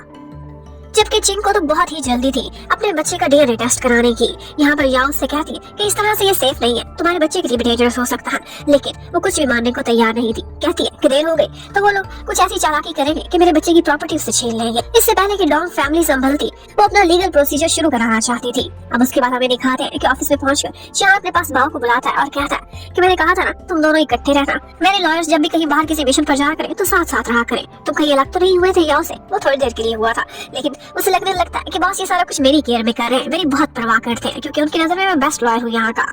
S1: जबकि चिंग को तो बहुत ही जल्दी थी अपने बच्चे का डीएनए टेस्ट कराने की। यहाँ पर याओ से कहती है कि इस तरह से ये सेफ नहीं है, तुम्हारे बच्चे के लिए भी डेंजरस हो सकता है। लेकिन वो कुछ भी मानने को तैयार नहीं थी। कहती है कि देर हो गई तो वो लोग कुछ ऐसी चालाकी करेंगे कि मेरे बच्चे की प्रॉपर्टी उससे छीन लेंगे। इससे पहले कि डॉग फैमिली संभलती, वो अपना लीगल प्रोसीजर शुरू कराना चाहती थी। अब उसके बाद हमें दिखाते हैं कि ऑफिस में पहुंचकर चियान अपने पास बाओ को बुलाता है और कहता है कि मैंने कहा था ना तुम दोनों इकट्ठे रहना। मेरे लॉयर्स जब भी कहीं बाहर किसी मिशन पर जाया करें तो साथ साथ रहा करें। तुम कहीं अलग तो नहीं हुए थे याओ से? वो थोड़ी देर के लिए हुआ था, लेकिन उसे लगने लगता है कि बॉस ये सारा कुछ मेरी केयर में कर रहे हैं, मेरी बहुत परवाह करते हैं, क्योंकि उनकी नजर में मैं बेस्ट लॉयर हूँ यहाँ का।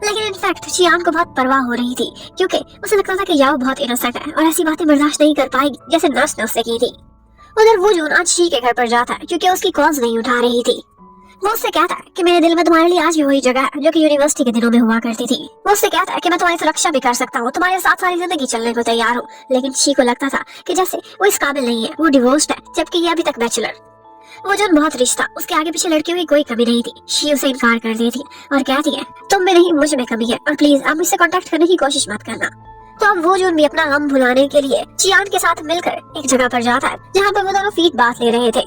S1: लेकिन इनफैक्ट चियान को बहुत परवाह हो रही थी, क्योंकि उसे लगता था कि याओ बहुत इनोसेंट है और ऐसी बातें बर्दाश्त नहीं कर पाएगी जैसे नर्स ने उससे की थी। उधर वो जून आज शी के घर पर जाता है, क्योंकि उसकी कॉल्स नहीं उठा रही थी। वो उससे कहता है कि मेरे दिल में तुम्हारे लिए आज भी वही जगह है जो कि यूनिवर्सिटी के दिनों में हुआ करती थी। वो उससे कहता है कि मैं तुम्हारी सुरक्षा भी कर सकता हूँ, तुम्हारे साथ सारी जिंदगी चलने को तैयार हूँ। लेकिन शी को लगता था कि जैसे वो इस काबिल नहीं है, वो डिवोर्स्ड है, जबकि ये अभी तक बैचलर। वो जन बहुत रिश्ता, उसके आगे पीछे लड़कियों की कोई कमी नहीं थी। शी उसे इनकार कर देती है और कहती है तुम में नहीं मुझ में कमी है, और प्लीज आप मुझसे कांटेक्ट करने की कोशिश मत करना। तो अब वो जून भी अपना गम भुलाने के लिए चियान के साथ मिलकर एक जगह पर जाता है जहाँ पर वो दोनों फीट बात ले रहे थे।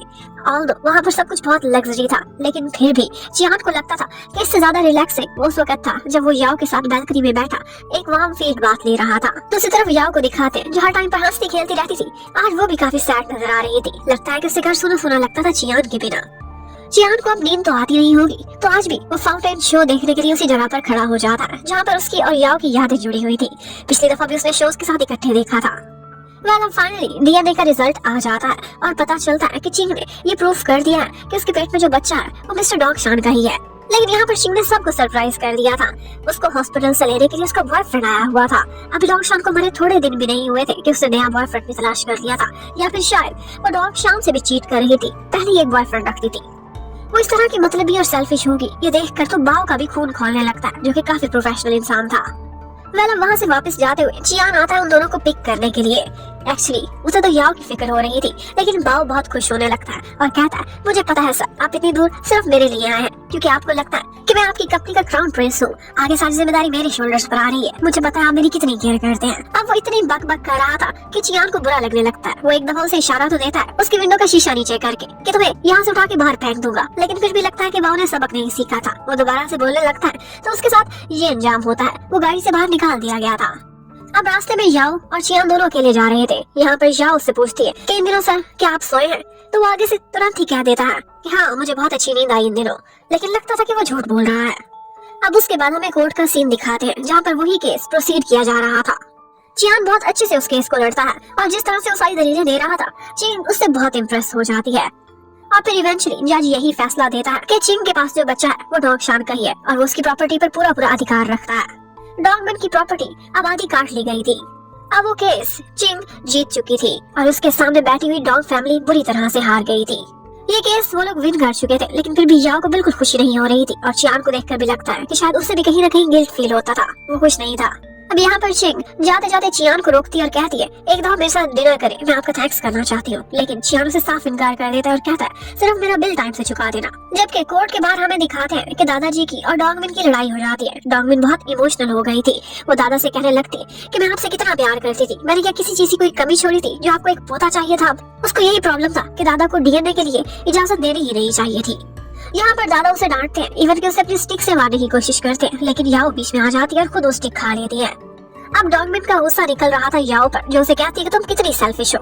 S1: ऑल्दो वहाँ पर सब कुछ बहुत लग्जरी था, लेकिन फिर भी चियान को लगता था कि इससे ज्यादा रिलैक्सिंग वो उस वक्त था जब वो याओ के साथ बैल्कनी में बैठा एक वार्म फीट बात ले रहा था। दूसरी तरफ याओ को दिखाते हैं जो हर टाइम पर हंसती खेलती रहती थी, आज वो भी काफी सैड नजर आ रही थी। लगता है कि उसे घर सुना सुना लगता था चियान के बिना। चियान को अब नींद तो आती नहीं होगी, तो आज भी वो फाउंटेन शो देखने के लिए उसी जगह पर खड़ा हो जाता है जहाँ पर उसकी और याओ की यादें जुड़ी हुई थी। पिछली दफा भी उसने शोज के साथ इकट्ठे देखा था। वेल फाइनली डीएनए का रिजल्ट आ जाता है और पता चलता है कि चिंग ने ये प्रूफ कर दिया है कि उसके पेट में जो बच्चा है वो मिस्टर डॉग शान का ही है। लेकिन यहाँ पर चिंग ने सबको सरप्राइज कर दिया था। उसको हॉस्पिटल से लेने के लिए उसका बॉयफ्रेंड आया हुआ था। अभी डॉग शान को मरे थोड़े दिन भी नहीं हुए थे कि उसने नया बॉयफ्रेंड भी तलाश कर लिया था, या फिर शायद वो डॉग शान से भी चीट कर रही थी, पहले एक बॉयफ्रेंड रखती थी। वो इस तरह की मतलबी और सेल्फिश होगी ये देखकर तो बाओ का भी खून खोलने लगता है, जो कि काफी प्रोफेशनल इंसान था। वेल अब वहाँ से वापस जाते हुए चियान आता है उन दोनों को पिक करने के लिए। एक्चुअली उसे तो याओ की फिक्र हो रही थी, लेकिन बाओ बहुत खुश होने लगता है और कहता है मुझे पता है सर, आप इतनी दूर सिर्फ मेरे लिए आए हैं, क्योंकि आपको लगता है कि मैं आपकी कंपनी का क्राउन प्रिंस हूँ। आगे सारी जिम्मेदारी मेरे शोल्डर्स पर आ रही है, मुझे पता है आप मेरी कितनी केयर करते हैं। अब वो इतनी बक बक कर रहा था कि चियान को बुरा लगने लगता है। वो एक दफा उसे इशारा तो देता है उसकी विंडो का शीशा नीचे करके कि तुम्हें यहाँ से उठा के बाहर फेंक दूंगा, लेकिन फिर भी लगता है कि बाओ ने सबक नहीं सीखा था। वो दोबारा से बोलने लगता है तो उसके साथ ये अंजाम होता है। वो गाड़ी से बाहर निकाल दिया गया था। अब रास्ते में याओ और चियान दोनों अकेले जा रहे थे। यहाँ पर याओ उससे पूछती है कि इन दिनों सर क्या आप सोए हैं? तो वो आगे से तुरंत ही कह देता है कि हाँ मुझे बहुत अच्छी नींद आई इन दिनों, लेकिन लगता था कि वो झूठ बोल रहा है। अब उसके बाद हमें कोर्ट का सीन दिखाते हैं जहाँ पर वही केस प्रोसीड किया जा रहा था। चियान बहुत अच्छे से उस केस को लड़ता है और जिस तरह से वो सारी दलीलें दे रहा था चिंग उससे बहुत इम्प्रेस हो जाती है। और फिर इवेंचुअली जज यही फैसला देता है कि चिंग के पास जो बच्चा है वो डॉग शान का ही है और वो उसकी प्रॉपर्टी पर पूरा पूरा अधिकार रखता है। डॉगमैन की प्रॉपर्टी अब आधी काट ली गई थी। अब वो केस चिंग जीत चुकी थी और उसके सामने बैठी हुई डॉग फैमिली बुरी तरह से हार गई थी। ये केस वो लोग विन कर चुके थे, लेकिन फिर भी याओ को बिल्कुल खुशी नहीं हो रही थी और चियान को देखकर भी लगता है कि शायद उससे भी कहीं ना कहीं गिल्ट फील होता था। वो खुश नहीं था। अब यहाँ पर चिंग जाते जाते चियान को रोकती है और कहती है एक दफा मेरे साथ डिनर करें, मैं आपका थैंक्स करना चाहती हूँ। लेकिन चियान उसे साफ इनकार कर देता है और कहता है सिर्फ मेरा बिल टाइम से चुका देना। जबकि कोर्ट के बाहर हमें दिखाते हैं कि दादाजी की और डॉगमिन की लड़ाई हो जाती है। डॉगमिन बहुत इमोशनल हो गई थी। वो दादा से कहने लगती है कि मैं आपसे कितना प्यार करती थी, मैंने क्या किसी चीज की कोई कमी छोड़ी थी जो आपको एक पोता चाहिए था। उसको यही प्रॉब्लम था कि दादा को डीएनए के लिए इजाजत देनी ही नहीं चाहिए थी। यहाँ पर दादा उसे डांटते हैं, इवन कि उसे अपनी स्टिक से मारने की कोशिश करते हैं, लेकिन याओ बीच में आ जाती है और खुद वो स्टिक खा लेती है। अब डॉगमिन का गुस्सा निकल रहा था याओ पर, जो उसे कहती है कि तुम कितनी सेल्फिश हो।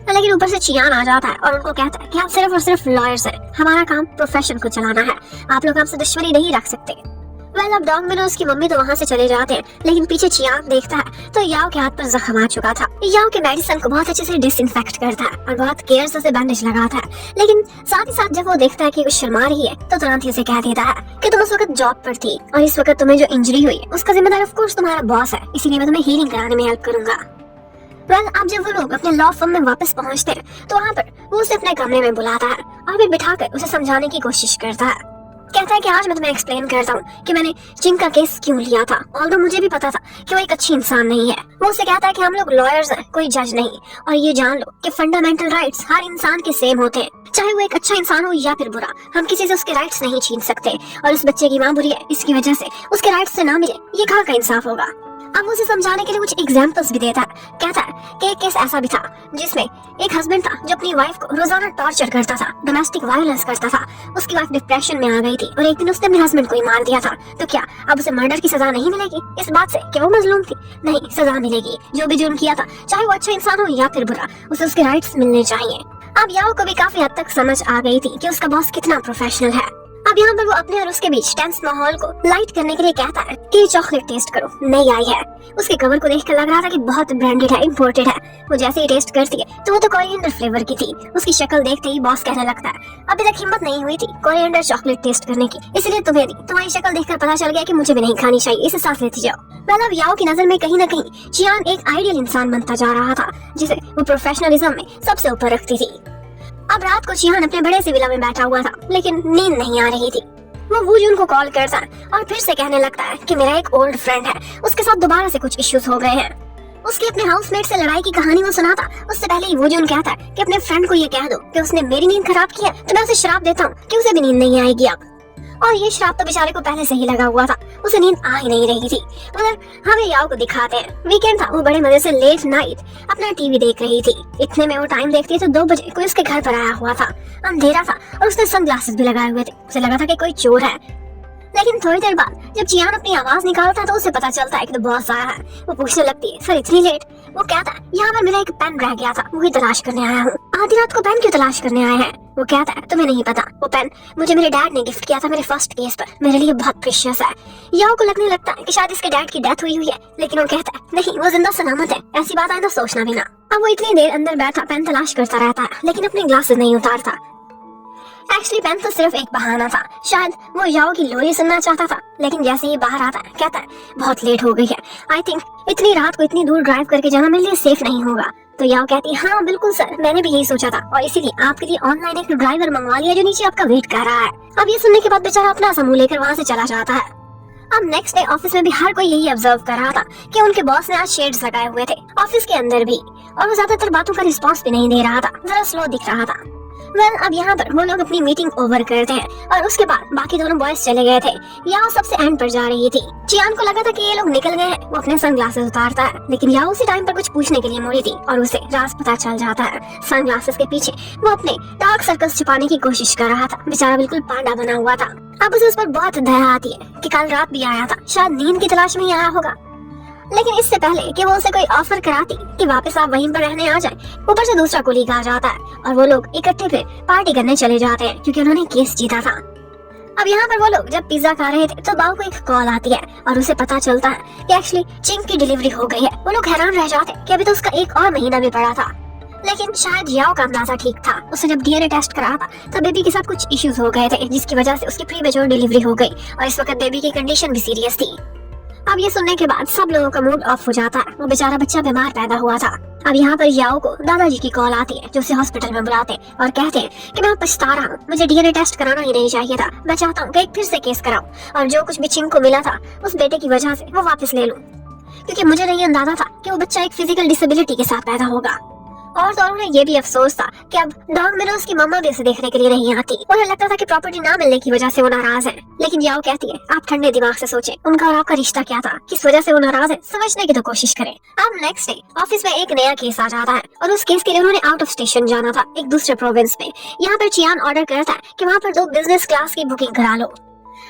S1: लेकिन ऊपर से चियान आ जाता है और उनको कहता है कि आप सिर्फ और सिर्फ लॉयर्स हैं, हमारा काम प्रोफेशन को चलाना है, आप लोग हमसे दुश्मनी नहीं रख सकते। अब डॉग मिनोज की मम्मी तो वहाँ से चले जाते हैं, लेकिन पीछे चियान देखता है तो याओ के हाथ पर जख्म आ चुका था। याओ के मेडिसिन को बहुत अच्छे से डिसइंफेक्ट करता है और बहुत केयर से उसे बैंडेज लगाता है, लेकिन साथ ही साथ जब वो देखता है कि कुछ शर्मा रही है तो तुरंत ही उसे कह देता है कि तुम उस वक्त जॉब पर थी और इस वक्त तुम्हें जो इंजरी हुई है उसका जिम्मेदार ऑफ कोर्स तुम्हारा बॉस है, इसीलिए मैं तुम्हें हीलिंग कराने में हेल्प करूंगा। अब जब वो लोग अपने लॉ फर्म में वापस पहुंचते हैं तो वहाँ पर वो उसे अपने कमरे में बुलाता है और फिर बिठाकर उसे समझाने की कोशिश करता है। कहता है कि आज मैं तुम्हें एक्सप्लेन करता हूँ कि मैंने चिंग का केस क्यों लिया था, ऑल्दो मुझे भी पता था कि वो एक अच्छी इंसान नहीं है। वो उसे कहता है कि हम लोग लॉयर्स हैं, कोई जज नहीं, और ये जान लो कि फंडामेंटल राइट्स हर इंसान के सेम होते हैं, चाहे वो एक अच्छा इंसान हो या फिर बुरा, हम किसी से उसके राइट्स नहीं छीन सकते। और उस बच्चे की माँ बुरी है, इसकी वजह से उसके राइट्स से ना मिले, ये कहाँ का इंसाफ होगा। अब उसे समझाने के लिए कुछ एग्जाम्पल्स भी देता है। कहता है कि एक केस ऐसा भी था जिसमें एक हस्बैंड था जो अपनी वाइफ को रोजाना टॉर्चर करता था, डोमेस्टिक वायलेंस करता था। उसकी वाइफ डिप्रेशन में आ गई थी और एक दिन उसने अपने हस्बैंड को ही मार दिया था। तो क्या अब उसे मर्डर की सजा नहीं मिलेगी इस बात से कि वो मजलूम थी? नहीं, सजा मिलेगी। जो भी जुर्म किया था, चाहे वो अच्छा इंसान हो या फिर बुरा, उसे उसके राइट्स मिलने चाहिए। अब याओ को भी काफी हद तक समझ आ गई थी कि उसका बॉस कितना प्रोफेशनल है। अब यहाँ पर वो अपने और उसके बीच टेंस माहौल को लाइट करने के लिए कहता है कि ये चॉकलेट टेस्ट करो, नई आई है। उसके कवर को देखकर लग रहा था कि बहुत ब्रांडेड है, इम्पोर्टेड है। वो जैसे ही टेस्ट करती है तो वो तो कोरिएंडर फ्लेवर की थी। उसकी शक्ल देखते ही बॉस कहने लगता है अभी तक हिम्मत नहीं हुई थी कोरिएंडर चॉकलेट टेस्ट करने की, इसलिए तुम्हें दी। तुम्हारी शक्ल देखकर पता चल गया कि मुझे भी नहीं खानी चाहिए, इसे साथ लेती जाओ। अब याओ की नजर में कहीं न कहीं चियान एक आइडियल इंसान बनता जा रहा था जिसे वो प्रोफेशनलिज्म में सबसे ऊपर रखती थी। अब रात को चियान अपने बड़े से विला में बैठा हुआ था, लेकिन नींद नहीं आ रही थी। वो वूजुन को कॉल करता है और फिर से कहने लगता है कि मेरा एक ओल्ड फ्रेंड है, उसके साथ दोबारा से कुछ इश्यूज हो गए हैं। उसके अपने हाउसमेट से लड़ाई की कहानी वो सुनाता उससे पहले ही वूजुन कहता है कि अपने फ्रेंड को ये कह दो कि उसने मेरी नींद खराब की है तो मैं उसे श्राप देता हूँ कि उसे भी नींद नहीं आएगी अब। और ये श्राप तो बेचारे को पहले से ही लगा हुआ था, उसे नींद आ ही नहीं रही थी। उधर हमें याओ को दिखाते हैं, वीकेंड था, वो बड़े मजे से लेट नाइट अपना टीवी देख रही थी। इतने में वो टाइम देखती है तो 2 बजे कोई उसके घर पर आया हुआ था। अंधेरा था और उसने सनग्लासेस भी लगाए हुए थे, उसे लगा था कि कोई चोर है। लेकिन थोड़ी देर बाद जब चियान अपनी आवाज निकालता है तो उसे पता चलता है कि बॉस आया है। वो पूछने लगती है सर इतनी लेट? वो कहता है यहाँ पर मेरा एक पेन रह गया था, वही तलाश करने आया हूँ। आधी रात को पेन क्यों तलाश करने आए हैं? वो कहता है तुम्हें नहीं पता, वो पेन मुझे मेरे डैड ने गिफ्ट किया था मेरे फर्स्ट केस पर, मेरे लिए बहुत प्रेशियस है। याओ को लगने लगता है कि शायद इसके डैड की डेथ हुई है, लेकिन वो कहता है नहीं, वो जिंदा सलामत है, ऐसी बात आए तो सोचना भी ना। अब वो इतनी देर अंदर बैठा पेन तलाश करता रहता है, लेकिन अपने ग्लासेस नहीं उतारता। एक्चुअली पेन तो सिर्फ एक बहाना था, शायद वो याओ की लोरी सुनना चाहता था। लेकिन जैसे ही बाहर आता है कहता है बहुत लेट हो गई है, आई थिंक इतनी रात को इतनी दूर ड्राइव करके जाना मेरे लिए सेफ नहीं होगा। तो याओ कहती है हाँ बिल्कुल सर, मैंने भी यही सोचा था और इसीलिए आपके लिए ऑनलाइन एक ड्राइवर मंगवा लिया जो नीचे आपका वेट कर रहा है। अब ये सुनने के बाद बेचारा अपना समूह लेकर वहाँ से चला जाता है। अब नेक्स्ट डे ऑफिस में भी हर कोई यही ऑब्जर्व कर रहा था कि उनके बॉस ने आज शेड्स लगाए हुए थे ऑफिस के अंदर भी, और वो ज्यादातर बातों का रिस्पॉन्स भी नहीं दे रहा था, जरा स्लो दिख रहा था। अब यहाँ पर वो लोग अपनी मीटिंग ओवर करते हैं और उसके बाद बाकी दोनों बॉयज चले गए थे। याओ सबसे एंड पर जा रही थी। चियान को लगा था कि ये लोग निकल गए हैं, वो अपने सनग्लासेस उतारता है, लेकिन याओ उसी टाइम पर कुछ पूछने के लिए मुड़ी थी और उसे राज पता चल जाता है। सनग्लासेस के पीछे वो अपने डार्क सर्कल्स छुपाने की कोशिश कर रहा था, बेचारा बिल्कुल पांडा बना हुआ था। अब उसे उस पर बहुत दया आती है कि कल रात भी आया था, शायद नींद की तलाश में ही आया होगा। लेकिन इससे पहले कि वो उसे कोई ऑफर कराती कि वापस आप वहीं पर रहने आ जाए, ऊपर से दूसरा कोलीग आ जाता है और वो लोग इकट्ठे फिर पार्टी करने चले जाते हैं क्योंकि उन्होंने केस जीता था। अब यहाँ पर वो लोग जब पिज्जा खा रहे थे तो बाओ को एक कॉल आती है और उसे पता चलता है कि एक्चुअली चिंग की डिलीवरी हो गई है। वो लोग हैरान रह जाते कि अभी तो उसका 1 और महीना भी पड़ा था। लेकिन शायद याओ का अंदाजा ठीक था, उसे जब डीएनए टेस्ट कराया था तब बेबी के साथ कुछ इश्यूज हो गए थे जिसकी वजह से उसकी प्रीमेच्योर डिलीवरी हो गई और इस वक्त बेबी की कंडीशन भी सीरियस थी। अब ये सुनने के बाद सब लोगों का मूड ऑफ हो जाता है, वो बेचारा बच्चा बीमार पैदा हुआ था। अब यहाँ पर याओ को दादाजी की कॉल आती है जो उसे हॉस्पिटल में बुलाते और कहते हैं कि मैं पछता रहा हूँ, मुझे डीएनए टेस्ट कराना ही नहीं चाहिए था, मैं चाहता हूँ कि एक फिर से केस कराऊं और जो कुछ भी चिंग को मिला था उस बेटे की वजह से वो वापस ले लूं, क्योंकि मुझे नहीं अंदाजा था कि वो बच्चा एक फिजिकल डिसेबिलिटी के साथ पैदा होगा। और तो उन्हें ये भी अफसोस था कि अब डॉग मिलोस की मम्मा भी उसे देखने के लिए नहीं आती। उन्हें लगता था कि प्रॉपर्टी ना मिलने की वजह से वो नाराज है। लेकिन याओ कहती है आप ठंडे दिमाग से सोचें, उनका और आपका रिश्ता क्या था, किस वजह से वो नाराज है, समझने की तो कोशिश करें। अब नेक्स्ट डे ऑफिस में एक नया केस आ जाता है और उस केस के लिए उन्होंने आउट ऑफ स्टेशन जाना था, एक दूसरे प्रोविंस में। यहाँ पर चियान ऑर्डर करता है कि वहाँ पर 2 बिजनेस क्लास की बुकिंग करा लो।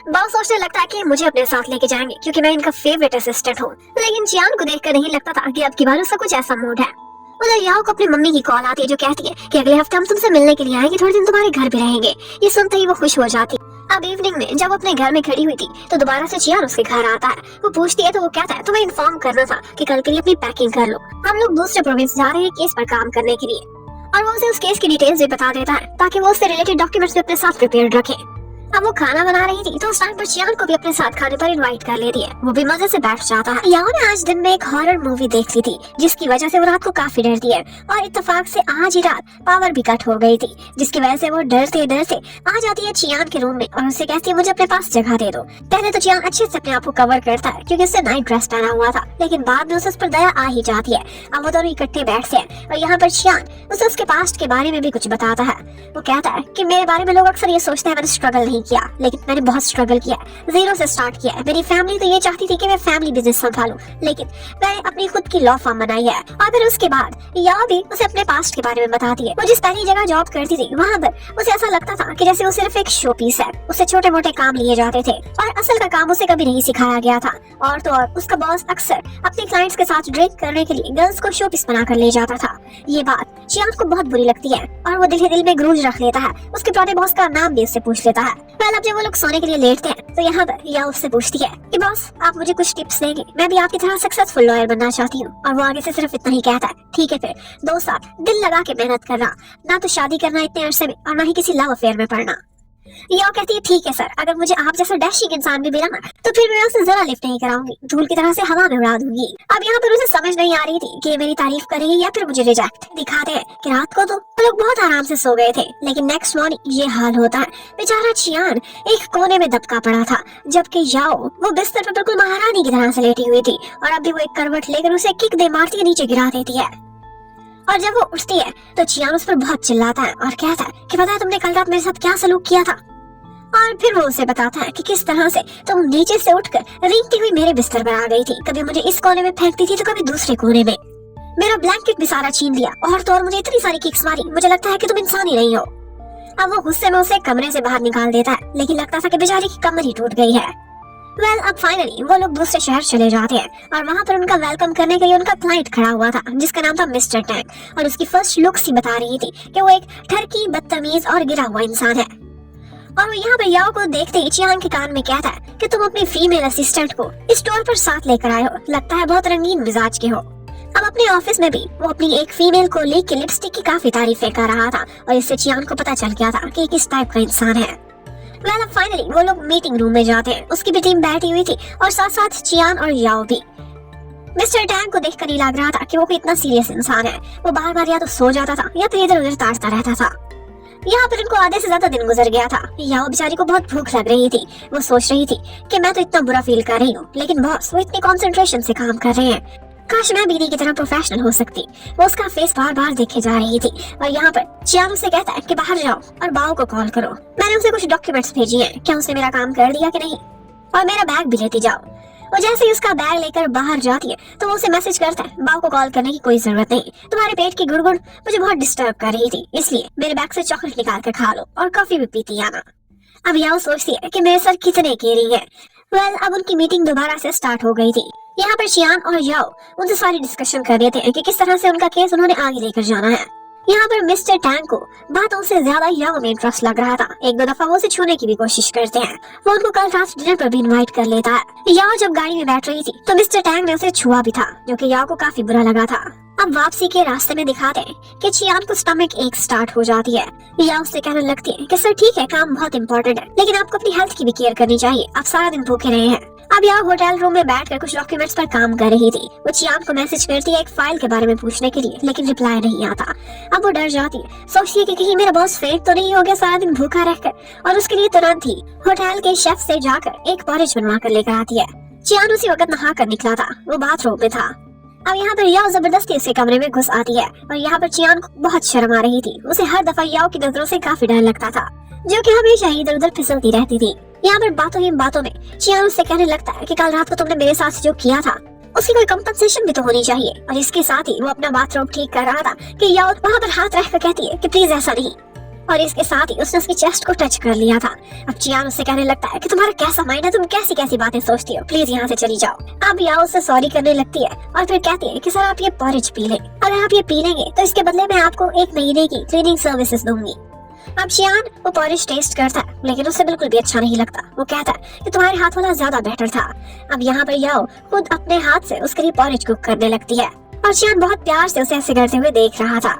S1: बाओ सोचने लगता है कि मुझे अपने साथ लेके जाएंगे क्योंकि मैं इनका फेवरेट असिस्टेंट हूँ, लेकिन चियान को देखकर नहीं लगता था कि अब की बार उसका कुछ ऐसा मूड है। उधर याओ को अपनी मम्मी की कॉल आती है जो कहती है कि अगले हफ्ते हम तुमसे मिलने के लिए आएंगे, थोड़े दिन तुम्हारे घर पे रहेंगे। ये सुनते ही वो खुश हो जाती। अब इवनिंग में जब अपने घर में खड़ी हुई थी तो दोबारा से चियान उसके घर आता है। वो पूछती है तो वो कहता है तुम्हें इन्फॉर्म करना था कि कल के लिए अपनी पैकिंग कर लो, हम लोग दूसरे प्रोविंस जा रहे हैं केस पर काम करने के लिए। और वो उसे उस केस की डिटेल्स भी बता देता है ताकि वो उससे रिलेटेड डॉक्यूमेंट्स भी अपने साथ प्रिपेयर रखे। अब वो खाना बना रही थी तो उस टाइम पर चियान को भी अपने साथ खाने पर इनवाइट कर लेती है। वो भी मजे से बैठ जाता है। याओ ने आज दिन में एक हॉरर मूवी देख ली थी जिसकी वजह से वो रात को काफी डरती है और इत्तेफाक से आज ही रात पावर भी कट हो गई थी, जिसकी वजह से वो डरते डरते आ जाती है चियान के रूम में और उससे कहती है मुझे अपने पास जगह दे दो। पहले तो चियान अच्छे से अपने आप को कवर करता है क्योंकि उससे नाइट ड्रेस पहना हुआ था, लेकिन बाद में उसे उस पर दया आ ही जाती है। अब वो दोनों इकट्ठे बैठते हैं और यहाँ पर चियान उसे उसके पास्ट के बारे में भी कुछ बताता है। वो कहता है कि मेरे बारे में लोग अक्सर ये सोचते हैं मैंने स्ट्रगल नहीं किया, लेकिन मैंने बहुत स्ट्रगल किया, जीरो से स्टार्ट किया है। मेरी फैमिली तो ये चाहती थी कि मैं फैमिली बिजनेस संभालूं, लेकिन मैंने अपनी खुद की लॉ फर्म बनाई है। और फिर उसके बाद याओ भी उसे अपने पास्ट के बारे में बताती है। वो जिस पहली जगह जॉब करती थी वहाँ पर उसे ऐसा लगता था कि जैसे वो सिर्फ एक शो पीस है, उससे छोटे मोटे काम लिए जाते थे और असल का काम उसे कभी नहीं सिखाया गया था। और तो और उसका बॉस अक्सर अपने क्लाइंट्स के साथ ड्रिंक करने के लिए गर्ल्स को शो पीस बनाकर ले जाता था। ये बात चियान को बहुत बुरी लगती है और वो दिल ही दिल में ग्रूज रख लेता है। उसके पुराने बॉस का नाम भी उससे पूछ लेता है। पहले जब वो लोग सोने के लिए लेटते हैं तो यहाँ पर या उससे पूछती है कि बॉस आप मुझे कुछ टिप्स देंगे, मैं भी आपकी तरह सक्सेसफुल लॉयर बनना चाहती हूँ। और वो आगे से सिर्फ इतना ही कहता है ठीक है फिर 2 साल दिल लगा के मेहनत करना, ना तो शादी करना इतने अरसे में और ना ही किसी लव अफेयर में पड़ना। या कहती है ठीक है सर, अगर मुझे आप जैसा डैशिंग इंसान भी मिला ना तो फिर मैं उसे जरा लिफ्ट नहीं कराऊंगी, धूल की तरह से हवा में उड़ा दूंगी। अब यहाँ पर उसे समझ नहीं आ रही थी कि मेरी तारीफ करेगी या फिर मुझे रिजेक्ट। दिखाते हैं कि रात को तो लोग बहुत आराम से सो गए थे, लेकिन नेक्स्ट मॉर्निंग ये हाल होता है। बेचारा चियान एक कोने में दबका पड़ा था, जबकि याओ वो बिस्तर पर बिल्कुल महारानी की तरह से लेटी हुई थी और अभी वो एक करवट लेकर उसे किक दे मारती है, नीचे गिरा देती है। और जब वो उठती है तो चियान उस पर बहुत चिल्लाता है और कहता है कि पता है तुमने कल रात मेरे साथ क्या सलूक किया था। और फिर वो उसे बताता है कि किस तरह से तुम नीचे से उठकर रेंगती हुई मेरे बिस्तर पर आ गई थी, कभी मुझे इस कोने में फेंकती थी तो कभी दूसरे कोने में, मेरा ब्लैंकेट भी सारा छीन लिया और तो और मुझे इतनी सारी किक्स मारी, मुझे लगता है कि तुम इंसान ही नहीं हो। अब वो गुस्से में उसे कमरे से बाहर निकाल देता है, लेकिन लगता था कि बेचारी की कमर ही टूट गई है। अब फाइनली वो लोग दूसरे शहर चले जाते हैं और वहाँ पर उनका वेलकम करने के लिए उनका क्लाइंट खड़ा हुआ था जिसका नाम था मिस्टर टैंग, और उसकी फर्स्ट लुक्स ही बता रही थी कि वो एक ठरकी, बदतमीज और गिरा हुआ इंसान है। और वो यहाँ पर याओ को देखते ही चियान के कान में कहता है कि तुम अपनी फीमेल असिस्टेंट को इस स्टोर पर साथ लेकर आए हो, लगता है बहुत रंगीन मिजाज के हो। अब अपने ऑफिस में भी वो अपनी एक फीमेल कोलीग की लिपस्टिक की काफी तारीफें कर रहा था और इससे चियान को पता चल गया था कि किस टाइप का इंसान है। अब फाइनली वो लोग मीटिंग रूम में जाते हैं, उसकी भी टीम बैठी हुई थी और साथ साथ चियान और याओ भी। मिस्टर टैंग को देखकर ही लग रहा था कि वो कोई इतना सीरियस इंसान है। वो बार बार या तो सो जाता था या फिर इधर उधर ताड़ता रहता था। यहाँ पर इनको आधे से ज्यादा दिन गुजर गया था। याओ बेचारी को बहुत भूख लग रही थी। वो सोच रही थी कि मैं तो इतना बुरा फील कर रही हूँ, लेकिन बॉस वो इतनी कंसंट्रेशन से काम कर रहे हैं, काश मैं भी की तरह प्रोफेशनल हो सकती। वो उसका फेस बार बार देखे जा रही थी। और यहाँ पर चियान उसे कहता है कि बाहर जाओ और बाओ को कॉल करो, मैंने उसे कुछ डॉक्यूमेंट्स भेजी हैं, क्या उसने मेरा काम कर दिया कि नहीं, और मेरा बैग भी लेती जाओ। वो जैसे ही उसका बैग लेकर बाहर जाती है तो वो उसे मैसेज करता है बाओ को कॉल करने की कोई जरूरत नहीं, तुम्हारे पेट की गुड़गुड़ मुझे बहुत डिस्टर्ब कर रही थी, इसलिए मेरे बैग से चॉकलेट निकाल कर खा लो और कॉफी भी पीती आना। अब याओ सोचती है कि मेरे सर कितने केयरिंग है। अब उनकी मीटिंग दोबारा से स्टार्ट हो गई थी। यहाँ पर चियान और याओ उनसे सारी डिस्कशन कर रहे थे कि किस तरह से उनका केस उन्होंने आगे लेकर जाना है। यहाँ पर मिस्टर टैंग को बातों से ज्यादा याओ में इंटरेस्ट लग रहा था। एक दो दफा वो उसे छूने की भी कोशिश करते हैं। वो उनको कल रात डिनर पर भी इनवाइट कर लेता है। याओ जब गाड़ी में बैठ रही थी तो मिस्टर टैंग ने उसे छुआ भी था, जो कि याओ को काफी बुरा लगा था। अब वापसी के रास्ते में दिखाते हैं कि चियान को स्टमक एक स्टार्ट हो जाती है। याओ उससे कहने लगती है कि सर ठीक है काम बहुत इंपॉर्टेंट है, लेकिन आपको अपनी हेल्थ की भी केयर करनी चाहिए, आप सारा दिन भूखे रहे हैं। अब याओ होटल रूम में बैठकर कुछ डॉक्यूमेंट्स पर काम कर रही थी। वो चियान को मैसेज करती है एक फाइल के बारे में पूछने के लिए, लेकिन रिप्लाई नहीं आता। अब वो डर जाती है, सोचती है कि कहीं मेरा बॉस फेक तो नहीं हो गया सारा दिन भूखा रहकर, और उसके लिए तुरंत ही होटल के शेफ से जाकर एक पॉरेज बनवा कर लेकर आती है। चियान उसी वक्त नहा कर निकला था, वो बाथरूम में था। अब यहाँ पर याओ जबरदस्ती उसके कमरे में घुस आती है और यहाँ पर चियान को बहुत शर्म आ रही थी। उसे हर दफा याओ की नजरों से काफी डर लगता था, जो कि हमेशा इधर उधर फिसलती रहती थी। यहाँ पर बातों ही बातों में चियान उससे कहने लगता है कि कल रात को तुमने मेरे साथ जो किया था उसकी कोई कंपनसेशन भी तो होनी चाहिए। और इसके साथ ही वो अपना बाथरूम ठीक कर रहा था कि याओ वहाँ पर हाथ रखकर कहती है कि प्लीज ऐसा नहीं। और इसके साथ ही उसने उसकी चेस्ट को टच कर लिया था। अब चियान उससे कहने लगता है कि तुम्हारा कैसा माइंड है, तुम कैसी कैसी बातें सोचती हो, प्लीज यहाँ से चली जाओ। अब याओ उससे सॉरी करने लगती है और फिर कहती है कि सर आप ये पॉरेज पी लें, अगर आप ये पी लेंगे तो इसके बदले मैं आपको 1 महीने की क्लीनिंग सर्विसेज दूंगी। अब चियान वो पॉरेज टेस्ट करता है लेकिन उसे बिल्कुल भी अच्छा नहीं लगता। वो कहता है कि तुम्हारे हाथ वाला ज्यादा बेटर था। अब यहाँ पर याओ खुद अपने हाथ से उसके लिए पॉरेज कुक करने लगती है और चियान बहुत प्यार से उसे ऐसे करते हुए देख रहा था।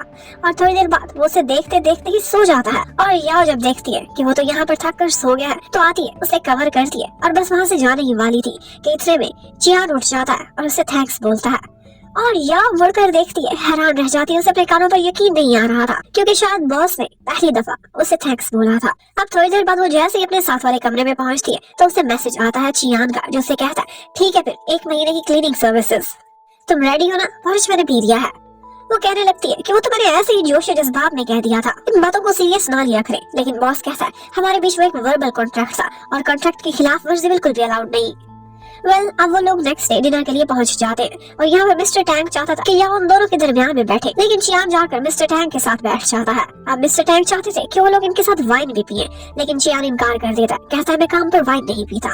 S1: और थोड़ी देर बाद वो उसे देखते देखते ही सो जाता है और याओ जब देखती है कि वो तो यहाँ पर थक कर सो गया है तो आती है, उसे कवर करती है और बस वहाँ से जाने ही वाली थी कि इतने में चियान उठ जाता है और उसे थैंक्स बोलता है। और याओ मुड़कर देखती है, हैरान रह जाती है, उसे अपने कानों पर यकीन नहीं आ रहा था क्योंकि शायद बॉस ने पहली दफा उसे थैंक्स बोला था। अब थोड़ी देर बाद वो जैसे ही अपने साथ वाले कमरे में पहुंचती है तो उसे मैसेज आता है चियान का, जो उसे कहता है ठीक है फिर 1 महीने की क्लीनिंग सर्विसेज, तुम रेडी हो ना, पॉरेज मैंने पी लिया है। वो कहने लगती है कि वो तो मैंने ऐसे ही जोश जज्बात में कह दिया था, इन बातों को सीरियस ना लिया करें। लेकिन बॉस कहता है हमारे बीच में एक वर्बल कॉन्ट्रैक्ट था और कॉन्ट्रैक्ट की खिलाफ वर्जी बिल्कुल भी अलाउड नहीं। अब वो लोग नेक्स्ट डे डिनर के लिए पहुंच जाते हैं और यहाँ पर मिस्टर टैंक चाहता था कि यह उन दोनों के दरमियान में बैठे, लेकिन चियान जाकर मिस्टर टैंक के साथ बैठ जाता है। अब मिस्टर टैंक चाहते थे कि वो लोग इनके साथ वाइन भी पिए, लेकिन चियान इनकार कर देता है, कहता है मैं काम पर वाइन नहीं पीता।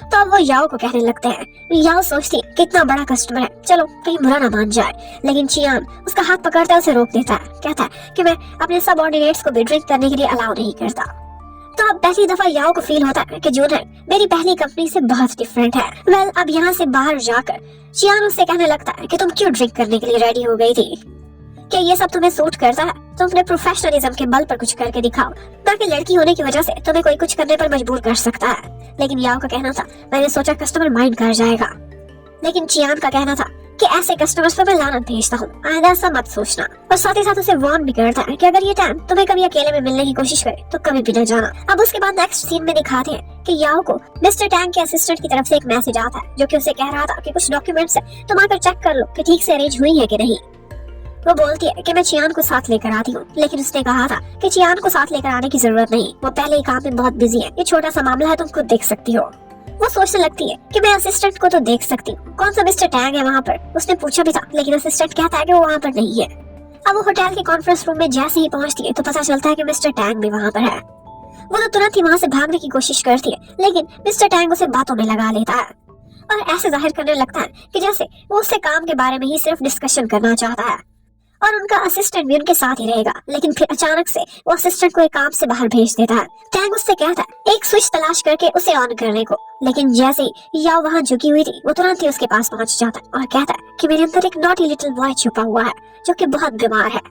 S1: तो अब वो याओ को कहने लगते हैं। याओ सोचती है कितना बड़ा कस्टमर है, चलो कहीं बुरा ना मान जाए, लेकिन चियान उसका हाथ पकड़ता है, उसे रोक देता है, कहता है कि मैं अपने सबऑर्डिनेट्स को भी ड्रिंक करने के लिए अलाउ नहीं करता। तो अब पहली दफा याओ को फील होता है कि जूनियर मेरी पहली कंपनी से बहुत डिफरेंट है। अब यहाँ से बाहर जाकर चियान उससे कहने लगता है कि तुम क्यों ड्रिंक करने के लिए रेडी हो गई थी, क्या ये सब तुम्हें सूट करता है? तुम अपने प्रोफेशनलिज्म के बल पर कुछ करके दिखाओ, ताकि लड़की होने की वजह से तुम्हें कोई कुछ करने पर मजबूर कर सकता है। लेकिन याओ का कहना था मैंने सोचा कस्टमर माइंड कर जाएगा, लेकिन चियान का कहना था कि ऐसे कस्टमर्स पर मैं लानत भेजता हूँ, आइंदा ऐसा मत सोचना। और साथ ही साथ उसे वार्न भी करता है कि अगर ये टाइम तुम्हें कभी अकेले में मिलने की कोशिश करे तो कभी भी न जाना। अब उसके बाद नेक्स्ट सीन में दिखाते हैं कि याओ को मिस्टर टैंक के असिस्टेंट की तरफ से एक मैसेज आता है, जो कि उसे कह रहा था कि कुछ डॉक्यूमेंट्स है, तुम आकर चेक कर लो कि ठीक से अरेंज हुई है कि नहीं। वो बोलती है कि मैं चियान को साथ लेकर आती हूँ, लेकिन उसने कहा था कि चियान को साथ लेकर आने की जरूरत नहीं, वो पहले ही काम में बहुत बिजी है, ये छोटा सा मामला है, तुम खुद देख सकती हो। वो सोचने लगती है कि मैं असिस्टेंट को तो देख सकती हूँ, कौन सा मिस्टर टैंग है वहाँ पर, उसने पूछा भी था, लेकिन असिस्टेंट कहता है कि वो वहाँ पर नहीं है। अब वो होटल के कॉन्फ्रेंस रूम में जैसे ही पहुँचती है तो पता चलता है कि मिस्टर टैंग भी वहाँ पर है। वो तो तुरंत ही वहाँ से भागने की कोशिश करती है, लेकिन मिस्टर टैंग उसे बातों में लगा लेता है और ऐसे जाहिर करने लगता है कि जैसे वो उससे काम के बारे में ही सिर्फ डिस्कशन करना चाहता है और उनका असिस्टेंट भी उनके साथ ही रहेगा। लेकिन फिर अचानक से वो असिस्टेंट को एक काम से बाहर भेज देता है। टैंग उससे कहता है एक स्विच तलाश करके उसे ऑन करने को, लेकिन जैसे ही याओ वहाँ झुकी हुई थी वो तुरंत ही उसके पास पहुँच जाता है और कहता है कि मेरे अंदर एक नॉटी लिटिल बॉय छुपा हुआ है जो कि बहुत बीमार है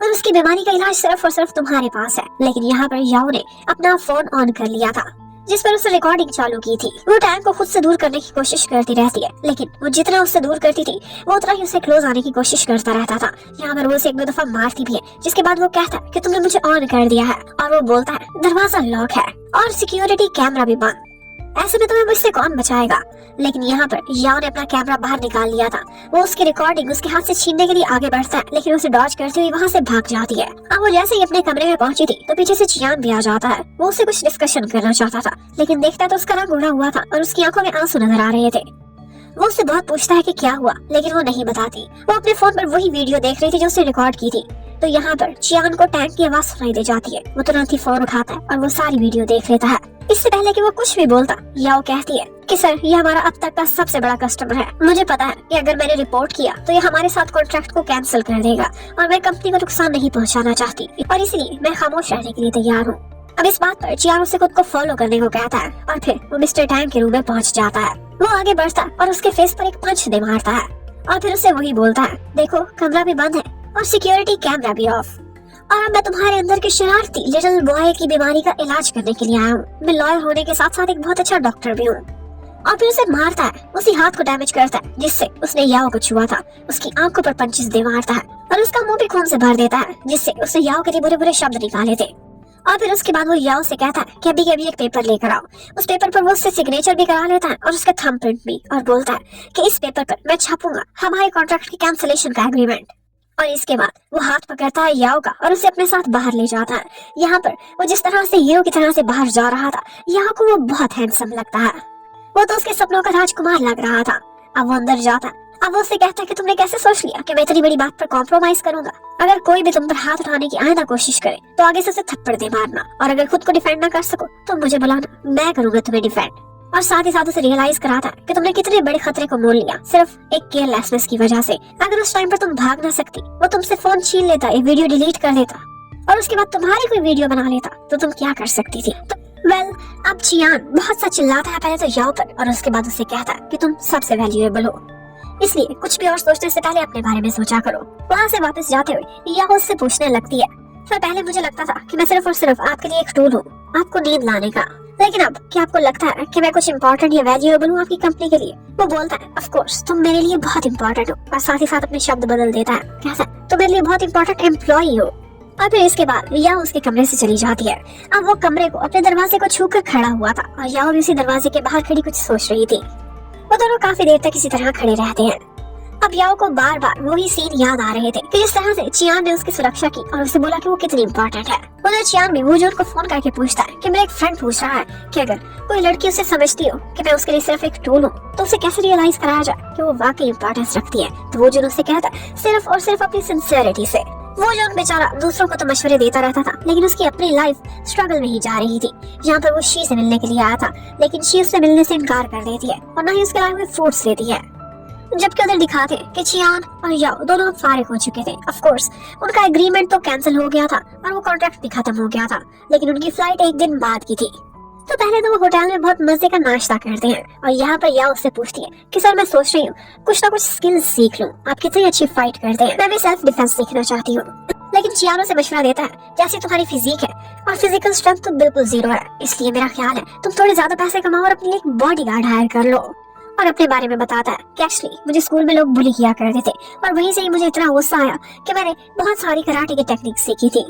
S1: और उसकी बीमारी का इलाज सिर्फ और सिर्फ तुम्हारे पास है। लेकिन यहाँ पर याओ ने अपना फोन ऑन कर लिया था जिस पर उसने रिकॉर्डिंग चालू की थी। वो टैंक को खुद से दूर करने की कोशिश करती रहती है, लेकिन वो जितना उससे दूर करती थी वो उतना ही उससे क्लोज आने की कोशिश करता रहता था। यहाँ पर वो उसे 1-2 दफा मारती भी है, जिसके बाद वो कहता है कि तुमने मुझे ऑन कर दिया है, और वो बोलता है दरवाजा लॉक है और सिक्योरिटी कैमरा भी बंद, ऐसे में तुम्हें मुझसे कौन बचाएगा। लेकिन यहाँ पर याओ ने अपना कैमरा बाहर निकाल लिया था। वो उसकी रिकॉर्डिंग उसके हाथ से छीनने के लिए आगे बढ़ता है, लेकिन उसे डॉज करती हुई वहाँ से भाग जाती है। अब वो जैसे ही अपने कमरे में पहुंची थी तो पीछे से चियान भी आ जाता है। वो उससे कुछ डिस्कशन करना चाहता था, लेकिन देखता तो उसका रंग उड़ा हुआ था और उसकी आंखों में आंसू नजर आ रहे थे। वो उससे बहुत पूछता है कि क्या हुआ, लेकिन वो नहीं बताती। वो अपने फोन पर वही वीडियो देख रही थी जो उसने रिकॉर्ड की थी। तो यहाँ पर चियान को टैंक की आवाज सुनाई दे जाती है। वो तुरंत ही फोन उठाता है और वो सारी वीडियो देख लेता है। इससे पहले कि वो कुछ भी बोलता, याओ कहती है कि सर ये हमारा अब तक का सबसे बड़ा कस्टमर है, मुझे पता है कि अगर मैंने रिपोर्ट किया तो ये हमारे साथ कॉन्ट्रैक्ट को कैंसिल कर देगा और मैं कंपनी को नुकसान नहीं पहुंचाना चाहती और इसलिए मैं खामोश रहने के लिए तैयार हूँ। अब इस बात पर चियान उसे खुद को फॉलो करने को कहता है और फिर वो मिस्टर टैंक के रूम में पहुंच जाता है। वो आगे बढ़ता है और उसके फेस पर एक पंच दे मारता है और फिर उसे वही बोलता है, देखो कमरा भी बंद है और सिक्योरिटी कैमरा भी ऑफ, और अब मैं तुम्हारे अंदर के शरारती लिटिल बॉय की बीमारी का इलाज करने के लिए आया हूँ। मैं लॉयर होने के साथ साथ एक बहुत अच्छा डॉक्टर भी हूँ। और फिर उसे मारता है, उसी हाथ को डैमेज करता है जिससे उसने याओ को छुआ था। उसकी आंखों पर पंचेस दे मारता है और उसका मुंह भी खून से भर देता है, जिससे उसने याओ के लिए बुरे बुरे शब्द निकाले थे। और फिर उसके बाद वो याओ से कहता है कि अभी एक पेपर लेकर आओ। उस पेपर पर वो उससे सिग्नेचर भी करा लेता है और उसका थंब प्रिंट भी, और बोलता है कि इस पेपर पर मैं छापूंगा हमारे कॉन्ट्रैक्ट की कैंसिलेशन का एग्रीमेंट। और इसके बाद वो हाथ पकड़ता है याओ का और उसे अपने साथ बाहर ले जाता है। यहाँ पर वो जिस तरह से हीरो की तरह से बाहर जा रहा था, याओ को वो बहुत हैंडसम लगता है। वो तो उसके सपनों का राजकुमार लग रहा था। अब वो अंदर जाता है। अब वो उससे कहता है कि तुमने कैसे सोच लिया कि मैं इतनी बड़ी बात पर कॉम्प्रोमाइज करूंगा। अगर कोई भी तुम पर हाथ उठाने की आइंदा कोशिश करे तो आगे से उसे थप्पड़ दे मारना, और अगर खुद को डिफेंड ना कर सको तो मुझे बुलाना, मैं करूंगा तुम्हें डिफेंड। और साथ ही साथ उसे रियलाइज कराता है कि तुमने कितने बड़े खतरे को मोल लिया सिर्फ एक केयरलेसनेस की वजह से। अगर उस टाइम पर तुम भाग ना सकती, वो तुमसे फोन छीन लेता, एक वीडियो डिलीट कर देता और उसके बाद तुम्हारी कोई वीडियो बना लेता, तो तुम क्या कर सकती थी? वेल, अब चियान बहुत सा चिल्लाता है पहले तो याओ पर, और उसके बाद उसे कहता है कि तुम सबसे वैल्यूएबल हो, इसलिए कुछ भी और सोचने से पहले अपने बारे में सोचा करो। वहाँ से वापस जाते हुए याओ उससे पूछने लगती है, सर पहले मुझे लगता था कि मैं सिर्फ और सिर्फ आपके लिए एक टूल हूँ, आपको नींद लाने का, लेकिन अब क्या आपको लगता है कि मैं कुछ इंपॉर्टेंट या वैल्यूएबल हूँ आपकी कंपनी के लिए? वो बोलता है, ऑफ कोर्स तुम मेरे लिए बहुत इंपॉर्टेंट हो, और साथ ही साथ अपने शब्द बदल देता है, कहता है तुम मेरे लिए बहुत इंपॉर्टेंट एम्प्लॉई हो। और फिर इसके बाद याओ उसके कमरे से चली जाती है। अब वो कमरे को अपने दरवाजे को छूकर खड़ा हुआ था और याओ भी उसी दरवाजे के बाहर खड़ी कुछ सोच रही थी। वो दोनों काफी देर तक इसी तरह खड़े रहते हैं। अब याओ को बार बार वही सीन याद आ रहे थे कि जिस तरह से चियान ने उसकी सुरक्षा की और उसे बोला कि वो कितनी इंपॉर्टेंट है। उधर चियान भी वूजून को फोन करके पूछता है कि मेरा एक फ्रेंड पूछ रहा है कि अगर कोई लड़की उसे समझती हो कि मैं उसके लिए सिर्फ एक टूल हूँ तो उसे कैसे रियलाइज कराया जाए कि वो वाकई इंपॉर्टेंस रखती है। तो वूजून उससे कहता है सिर्फ और सिर्फ अपनी सिंसियरिटी से। वो जो बेचारा दूसरों को तो मशवरे देता रहता था, लेकिन उसकी अपनी लाइफ स्ट्रगल में ही जा रही थी। यहाँ पर वो शी से मिलने के लिए आया था, लेकिन शी उससे मिलने से इनकार कर देती है और न ही उसके लाए हुए फ्रूट्स लेती है। जबकि उधर दिखाते कि चियान और याओ दोनों फारिग हो चुके थे। ऑफ कोर्स उनका एग्रीमेंट तो कैंसिल हो गया था और वो कॉन्ट्रैक्ट भी खत्म हो गया था, लेकिन उनकी फ्लाइट एक दिन बाद की थी। तो पहले तो वो होटल में बहुत मजे का नाश्ता करते हैं और यहाँ पर याओ उससे पूछती है कि सर मैं सोच रही हूँ कुछ ना कुछ स्किल्स सीख लूँ, आप कितनी अच्छी फाइट करते हैं, मैं भी सेल्फ डिफेंस सीखना चाहती हूँ। लेकिन चियानो से मशवरा देता है जैसी तुम्हारी फिजिक है और फिजिकल स्ट्रेंथ तो बिल्कुल जीरो है, इसलिए मेरा ख्याल है तुम थोड़े ज्यादा पैसे कमाओ और अपने लिए एक बॉडीगार्ड हायर कर लो। और अपने बारे में बताता है कि एक्चुअली मुझे स्कूल में लोग बुली किया करते थे और वहीं से ही मुझे इतना गुस्सा आया कि मैंने बहुत सारी कराटे की टेक्निक सीखी थी।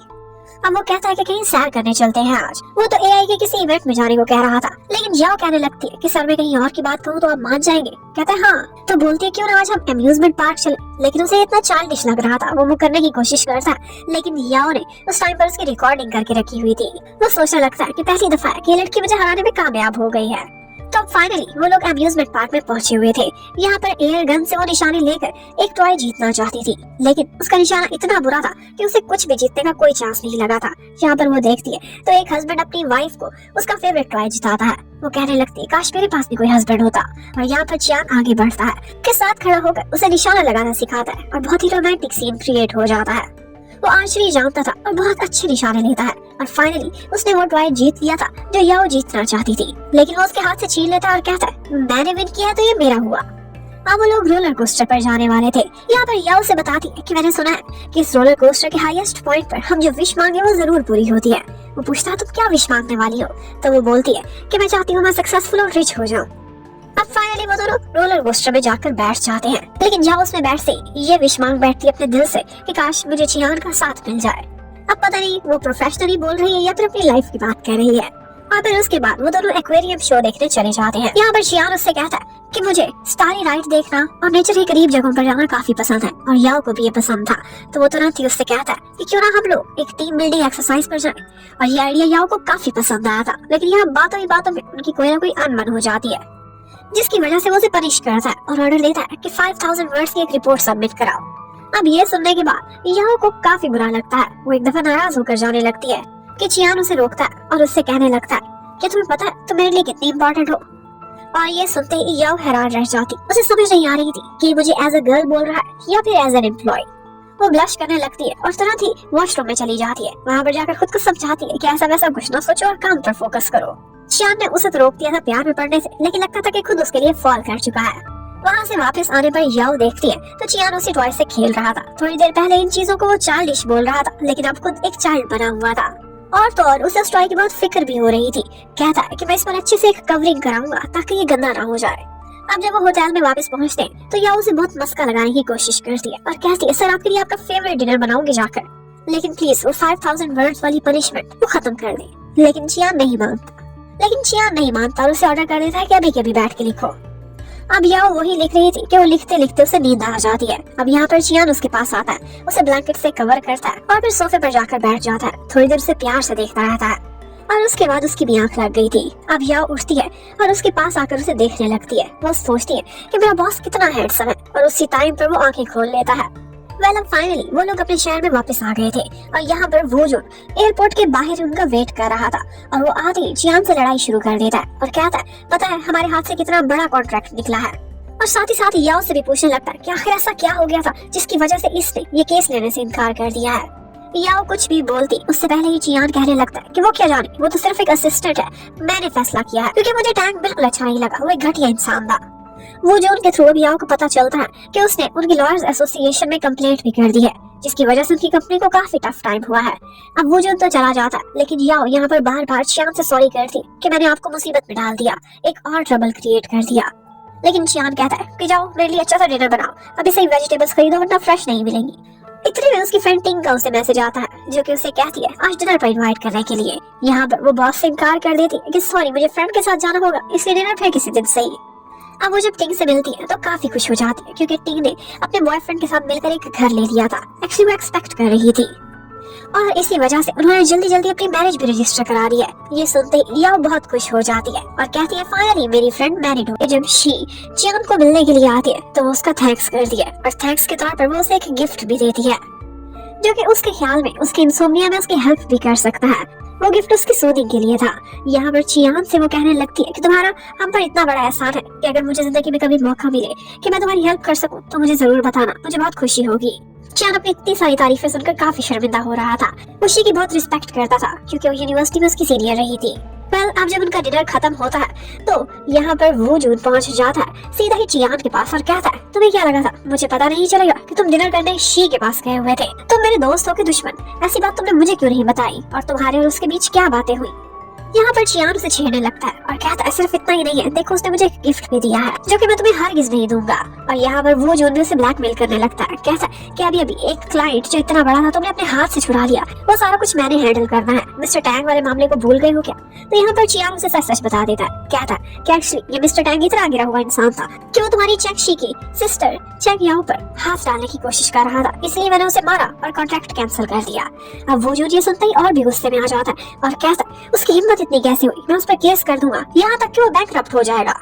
S1: अब वो कहता है कि कहीं सैर करने चलते हैं आज। वो तो एआई के किसी इवेंट में जाने को कह रहा था, लेकिन याओ कहने लगती है कि सर मैं कहीं और की बात कहूँ तो आप मान जाएंगे। कहता है हाँ, तो बोलती है क्यों ना आज हम अम्यूजमेंट पार्क चले, लेकिन उसे इतना चाइल्डिश लग रहा था। वो मुंह करने की कोशिश करता है, लेकिन याओ ने उस टाइम पर उसकी रिकॉर्डिंग करके रखी हुई थी। वो सोचने लगता है कि पहली दफा है कि ये लड़की मुझे हराने में कामयाब हो गई है। तो फाइनली वो लोग अम्यूजमेंट पार्क में पहुंचे हुए थे। यहाँ पर एयर गन से वो निशाने लेकर एक टॉय जीतना चाहती थी, लेकिन उसका निशाना इतना बुरा था कि उसे कुछ भी जीतने का कोई चांस नहीं लगा था। यहाँ पर वो देखती है तो एक हस्बैंड अपनी वाइफ को उसका फेवरेट टॉय जिताता है। वो कहने लगती है काश मेरे पास भी कोई हस्बैंड होता। और यहाँ पर चियान आगे बढ़ता है, के साथ खड़ा होकर उसे निशाना लगाना सिखाता है और बहुत ही रोमांटिक सीन क्रिएट हो जाता है। वो आर्चरी जानता था और बहुत अच्छे निशाने लेता है और फाइनली उसने वो टॉय जीत लिया था जो याओ जीतना चाहती थी, लेकिन वो उसके हाथ से छीन लेता और कहता है मैंने विन किया तो ये मेरा हुआ। अब वो लोग रोलर कोस्टर पर जाने वाले थे। यहाँ पर याओ से बताती है कि मैंने सुना है कि इस रोलर कोस्टर के हाईएस्ट पॉइंट पर हम जो विश मांगे वो जरूर पूरी होती है। वो पूछता है तुम क्या विश मांगने वाली हो? तो वो बोलती है कि मैं चाहती हूँ मैं सक्सेसफुल और रिच हो जाऊँ। अब फाइनली वो दोनों रोलर कोस्टर में जाकर बैठ जाते हैं, लेकिन जहाँ उसमें बैठते ये विश मांग बैठती है अपने दिल से कि काश मुझे चियान का साथ मिल जाए। अब पता नहीं वो प्रोफेशनली बोल रही है या फिर अपनी लाइफ की बात कर रही है। और फिर उसके बाद वो दोनों एक्वेरियम शो देखने चले जाते हैं। यहाँ पर चियान उससे कहता है कि मुझे स्टारी राइड देखना और नेचर के करीब जगहों पर जाना काफी पसंद है, और याओ को भी ये पसंद था। तो वो तुरंत ही उससे कहता है कि क्यों ना हम लोग एक टीम बिल्डिंग एक्सरसाइज पर जाएं। और ये आइडिया याओ को काफी पसंद आया था, लेकिन यहाँ बातों ही बातों में उनकी कोई ना कोई अनबन हो जाती है, जिसकी वजह से वो उसे पनिश करता है और ऑर्डर देता है कि 5000 वर्ड्स की एक रिपोर्ट सबमिट कराओ। अब ये सुनने के बाद याओ को काफी बुरा लगता है। वो एक दफा नाराज होकर जाने लगती है कि चियान उसे रोकता है और उससे कहने लगता है कि तुम्हें पता है तुम मेरे लिए कितनी इंपॉर्टेंट हो। और ये सुनते ही याओ हैरान रह जाती। उसे समझ नहीं आ रही थी कि मुझे एज अ गर्ल बोल रहा है या फिर एज एन एम्प्लॉय। वो ब्लश करने लगती है और तुरंत ही वॉशरूम में चली जाती है। वहाँ पर जाकर खुद को समझाती है कि ऐसा वैसा कुछ ना सोचो और काम पर फोकस करो। चियान ने उसे तो रोक दिया था प्यार में पड़ने से, लेकिन लगता था कि खुद उसके लिए फॉल कर चुका है। वहाँ से वापस आने पर याओ देखती है तो चियान उसी टॉय से खेल रहा था। थोड़ी देर पहले इन चीजों को वो चाइल्डिश बोल रहा था, लेकिन अब खुद एक चाइल्ड बना हुआ था। और तो और उसे उस टॉय की बहुत फिक्र भी हो रही थी। कहता है कि मैं इस पर अच्छे से एक कवरिंग कराऊंगा ताकि ये गंदा ना हो जाए। अब जब वो होटल में वापस पहुँचते हैं तो याओ उसे बहुत मस्का लगाने की कोशिश करती है और कहती है सर आपके लिए आपका फेवरेट डिनर बनाऊंगी जाकर, लेकिन प्लीज वो 5000 वर्ड्स वाली पनिशमेंट वो खत्म कर दे। लेकिन चियान नहीं मानता और उसे ऑर्डर कर देता है कि अभी के अभी बैठ के लिखो। अब याओ वही लिख रही थी कि वो लिखते लिखते उसे नींद आ जाती है। अब यहाँ पर चियान उसके पास आता है, उसे ब्लैंकेट से कवर करता है और फिर सोफे पर जाकर बैठ जाता है। थोड़ी देर उसे प्यार से देखता रहता है और उसके बाद उसकी भी आंख लग गई थी। अब याओ उठती है और उसके पास आकर उसे देखने लगती है। वो सोचती है कि मेरा बॉस कितना हैंडसम है और उसी टाइम पर वो आंखें खोल लेता है। अब फाइनली वो लोग अपने शहर में वापस आ गए थे और यहाँ पर वो जो एयरपोर्ट के बाहर उनका वेट कर रहा था और वो आते ही चियान से लड़ाई शुरू कर देता है और कहता है पता है हमारे हाथ से कितना बड़ा कॉन्ट्रैक्ट निकला है। और साथ ही साथ याओ से भी पूछने लगता है कि आखिर ऐसा क्या हो गया था जिसकी वजह से इसने ये केस लेने से इनकार कर दिया है। याओ कुछ भी बोलती उससे पहले ही चियान कहने लगता है कि वो क्या जाने, वो तो सिर्फ एक असिस्टेंट है, मैंने फैसला किया है क्योंकि मुझे टैंक बिल्कुल अच्छा नहीं लगा, वो एक घटिया इंसान था। वो जो उनके थ्रू भी याओ को पता चलता है कि उसने उनकी लॉयर्स एसोसिएशन में कंप्लेंट भी कर दी है जिसकी वजह से उनकी कंपनी को काफी टफ टाइम हुआ है। अब वो जो तो चला जाता है लेकिन याओ यहाँ पर बार बार चियान से सॉरी करती कि मैंने आपको मुसीबत में डाल दिया, एक और ट्रबल क्रिएट कर दिया। लेकिन चियान कहता है कि जाओ मेरे लिए अच्छा सा डिनर बनाओ, अभी से वेजिटेबल्स खरीदो वरना फ्रेश नहीं मिलेंगी। इतने में उसकी फ्रेंड टिंग का उसे मैसेज आता है जो कि उसे कहती है आज डिनर पर इनवाइट करने के लिए। यहाँ पर वो बॉस से इनकार कर देती है कि सॉरी मुझे फ्रेंड के साथ जाना होगा, इसलिए डिनर फिर किसी दिन सही। अब वो जब टिंग से मिलती है तो काफी खुश हो जाती है क्योंकि टिंग ने अपने बॉयफ्रेंड के साथ मिलकर एक घर ले लिया था। एक्चुअली वो एक्सपेक्ट कर रही थी और इसी वजह से उन्होंने जल्दी जल्दी अपनी मैरिज भी रजिस्टर करा दी है। ये सुनते ही याओ बहुत खुश हो जाती है और कहती है फाइनली मेरी फ्रेंड मैरिड हो। जब शी चियान को मिलने के लिए आती है तो वो उसका थैंक्स करती है और थैंक्स के तौर पर वो उसे एक गिफ्ट भी देती है जो कि उसके ख्याल में उसकी इंसोम्निया में उसकी हेल्प भी कर सकता है। वो गिफ्ट उसकी सूदिंग के लिए था। यहाँ पर चियान से वो कहने लगती है कि तुम्हारा हम पर इतना बड़ा एहसान है कि अगर मुझे जिंदगी में कभी मौका मिले कि मैं तुम्हारी हेल्प कर सकूं तो मुझे जरूर बताना, मुझे बहुत खुशी होगी। चियान अपनी इतनी सारी तारीफें सुनकर काफी शर्मिंदा हो रहा था। वो शी की बहुत रिस्पेक्ट करता था क्योंकि वो यूनिवर्सिटी में उसकी सीनियर रही थी। अब जब उनका डिनर खत्म होता है तो यहाँ पर वो जून पहुंच जाता है सीधा ही चियान के पास और कहता है तुम्हें क्या लगा था मुझे पता नहीं चलेगा कि तुम डिनर करने शी के पास गए हुए थे, तुम मेरे दोस्त हो के दुश्मन, ऐसी बात तुमने मुझे क्यों नहीं बताई और तुम्हारे और उसके बीच क्या बातें हुई। यहाँ पर चियान उसे छेड़ने लगता है और कहता है सिर्फ इतना ही नहीं है, देखो उसने मुझे एक गिफ्ट भी दिया है जो कि मैं तुम्हें हरगिज़ नहीं दूंगा। और यहाँ पर वो जो उसे ब्लैकमेल करने लगता है, कहता है कि अभी एक क्लाइंट जो इतना बड़ा था तुमने अपने हाथ से छुड़ा लिया, वो सारा कुछ मैंने हैंडल करना है, मिस्टर टैंग वाले मामले को भूल गए हो क्या। तो यहाँ पर चियान उसे सच सच बता देता है, कहता है कि एक्चुअली ये मिस्टर टैंग इतना गिरा हुआ इंसान था कि वो तुम्हारी चेक शी की सिस्टर चेक याओ पर हाथ डालने की कोशिश कर रहा था, इसलिए मैंने उसे मारा और कॉन्ट्रैक्ट कैंसिल कर दिया। अब वो जो ये सुनते ही और भी गुस्से में आ जाता है और कहता है उसकी हिम्मत इतनी कैसे हुई, मैं उस पर केस कर दूंगा, यहाँ तक कि वो बैंकरप्ट हो जाएगा।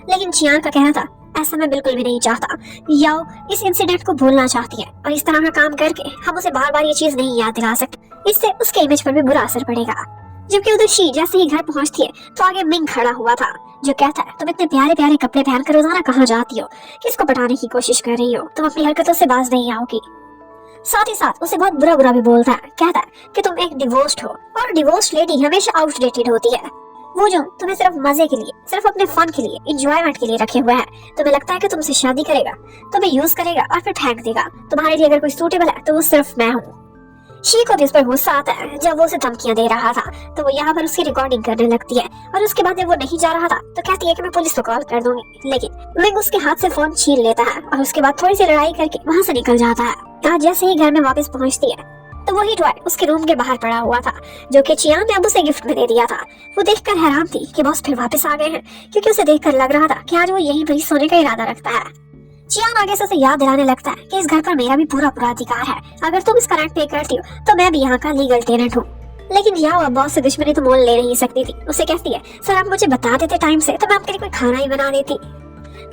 S1: लेकिन चियान का कहना था ऐसा मैं बिल्कुल भी नहीं चाहता, याओ इस इंसिडेंट को भूलना चाहती है और इस तरह का काम करके हम उसे बार बार ये चीज नहीं याद दिला सकते, इससे उसके इमेज पर भी बुरा असर पड़ेगा। जबकि उधर शी जैसे ही घर पहुंचती है तो आगे मिंग खड़ा हुआ था जो कहता है तुम इतने प्यारे प्यारे कपड़े पहनकर रोजाना कहाँ जाती हो, किसको पटाने की कोशिश कर रही हो, तुम अपनी हरकतों से बाज नहीं आओगी। साथ ही साथ उसे बहुत बुरा बुरा भी बोलता है, कहता है कि तुम एक डिवोर्स्ड हो और डिवोर्स्ड लेडी हमेशा आउटडेटेड होती है। वो जो तुम्हें सिर्फ मजे के लिए, सिर्फ अपने फन के लिए, एंजॉयमेंट के लिए रखे हुए हैं, तुम्हें लगता है कि तुमसे शादी करेगा, तुम्हें यूज करेगा और फिर फेंक देगा, तुम्हारे लिए अगर कोई सूटेबल है तो वो सिर्फ मैं हूँ। शी को भी उस पर गुस्सा आता है जब वो उसे धमकियां दे रहा था तो वो यहाँ पर उसकी रिकॉर्डिंग करने लगती है और उसके बाद जब वो नहीं जा रहा था तो कहती है कि मैं पुलिस को कॉल कर दूंगी। लेकिन मिंग उसके हाथ से फोन छीन लेता है और उसके बाद थोड़ी सी लड़ाई करके वहाँ से निकल जाता है। आज जैसे ही घर में वापस पहुँचती है तो वही टॉय उसके रूम के बाहर पड़ा हुआ था जो कि चियान ने अब उसे गिफ्ट में दे दिया था। वो देखकर हैरान थी कि बॉस फिर वापस आ गए हैं क्योंकि उसे देखकर लग रहा था कि आज वो यहीं पर सोने का इरादा रखता है। चियान आगे से उसे याद दिलाने लगता है कि इस घर पर मेरा भी पूरा अधिकार है, अगर तुम इसका रेंट पे करती हो तो मैं भी यहाँ का लीगल टेनेंट हूँ। लेकिन याओ अब बॉस से दुश्मनी तो मोल ले नहीं सकती थी। उसे कहती है सर आप मुझे बता देते टाइम से तो मैं आपके लिए कोई खाना ही बना देती।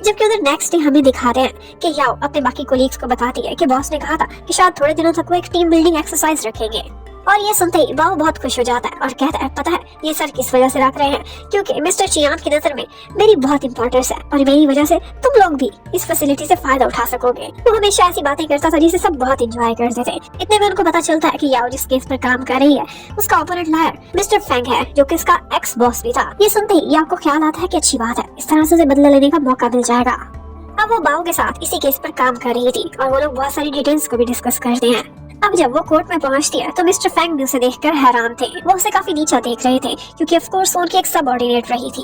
S1: जबकि उधर नेक्स्ट डे हमें दिखाते हैं कि याओ अपने बाकी कोलीग्स को बताती है कि बॉस ने कहा था कि शायद थोड़े दिनों तक वो एक टीम बिल्डिंग एक्सरसाइज रखेंगे। और ये सुनते ही बाओ बहुत खुश हो जाता है और कहता है पता है ये सर किस वजह से रख रहे हैं, क्योंकि मिस्टर चियान की नजर में मेरी बहुत इंपॉर्टेंस है और मेरी वजह से तुम लोग भी इस फैसिलिटी से फायदा उठा सकोगे। वो हमेशा ऐसी बातें करता था जिसे सब बहुत एंजॉय करते थे। इतने में उनको पता चलता है कि याओ जिस केस पर काम कर रही है उसका ओपोनेंट लॉयर मिस्टर फेंग है जो कि इसका एक्स बॉस भी था। ये सुनते ही याओ को ख्याल आता है कि अच्छी बात है, इस तरह से उसे बदला लेने का मौका मिल जाएगा। अब वो बाओ के साथ इसी केस पर काम कर रही थी और वो लोग बहुत सारी डिटेल्स को भी डिस्कस करते हैं। अब जब वो कोर्ट में पहुंचती है तो मिस्टर फेंग भी उसे देखकर हैरान थे। वो उसे काफी नीचा देख रहे थे क्योंकि ऑफ कोर्स वो उनकी एक सबऑर्डिनेट रही थी।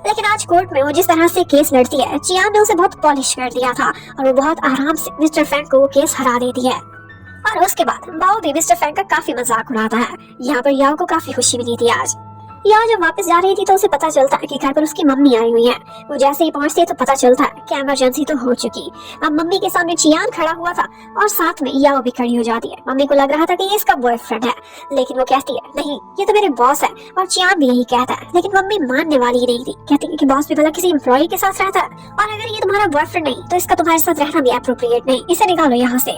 S1: लेकिन आज कोर्ट में वो जिस तरह से केस लड़ती है चियान ने उसे बहुत पॉलिश कर दिया था और वो बहुत आराम से मिस्टर फेंग को वो केस हरा देती है। और उसके बाद बाओ भी मिस्टर फेंग का काफी मजाक उड़ाता है। यहाँ पर याओ को काफी खुशी मिली थी आज। या जब वापस जा रही थी तो उसे पता चलता है कि घर पर उसकी मम्मी आई हुई है। वो जैसे ही पहुंचती है तो पता चलता है कि इमरजेंसी तो हो चुकी। अब मम्मी के सामने चियान खड़ा हुआ था और साथ में याओ भी खड़ी हो जाती है। मम्मी को लग रहा था कि ये इसका बॉयफ्रेंड है, लेकिन वो कहती है नहीं, ये तो मेरे बॉस है। और चियान भी यही कहता है, लेकिन मम्मी मानने वाली ही नहीं थी। कहती है कि बॉस भी भला किसी एम्प्लॉय के साथ रहता है, और अगर ये तुम्हारा बॉयफ्रेंड नहीं तो इसका तुम्हारे साथ रहना भी एप्रोप्रिएट नहीं, इसे निकालो यहाँ से।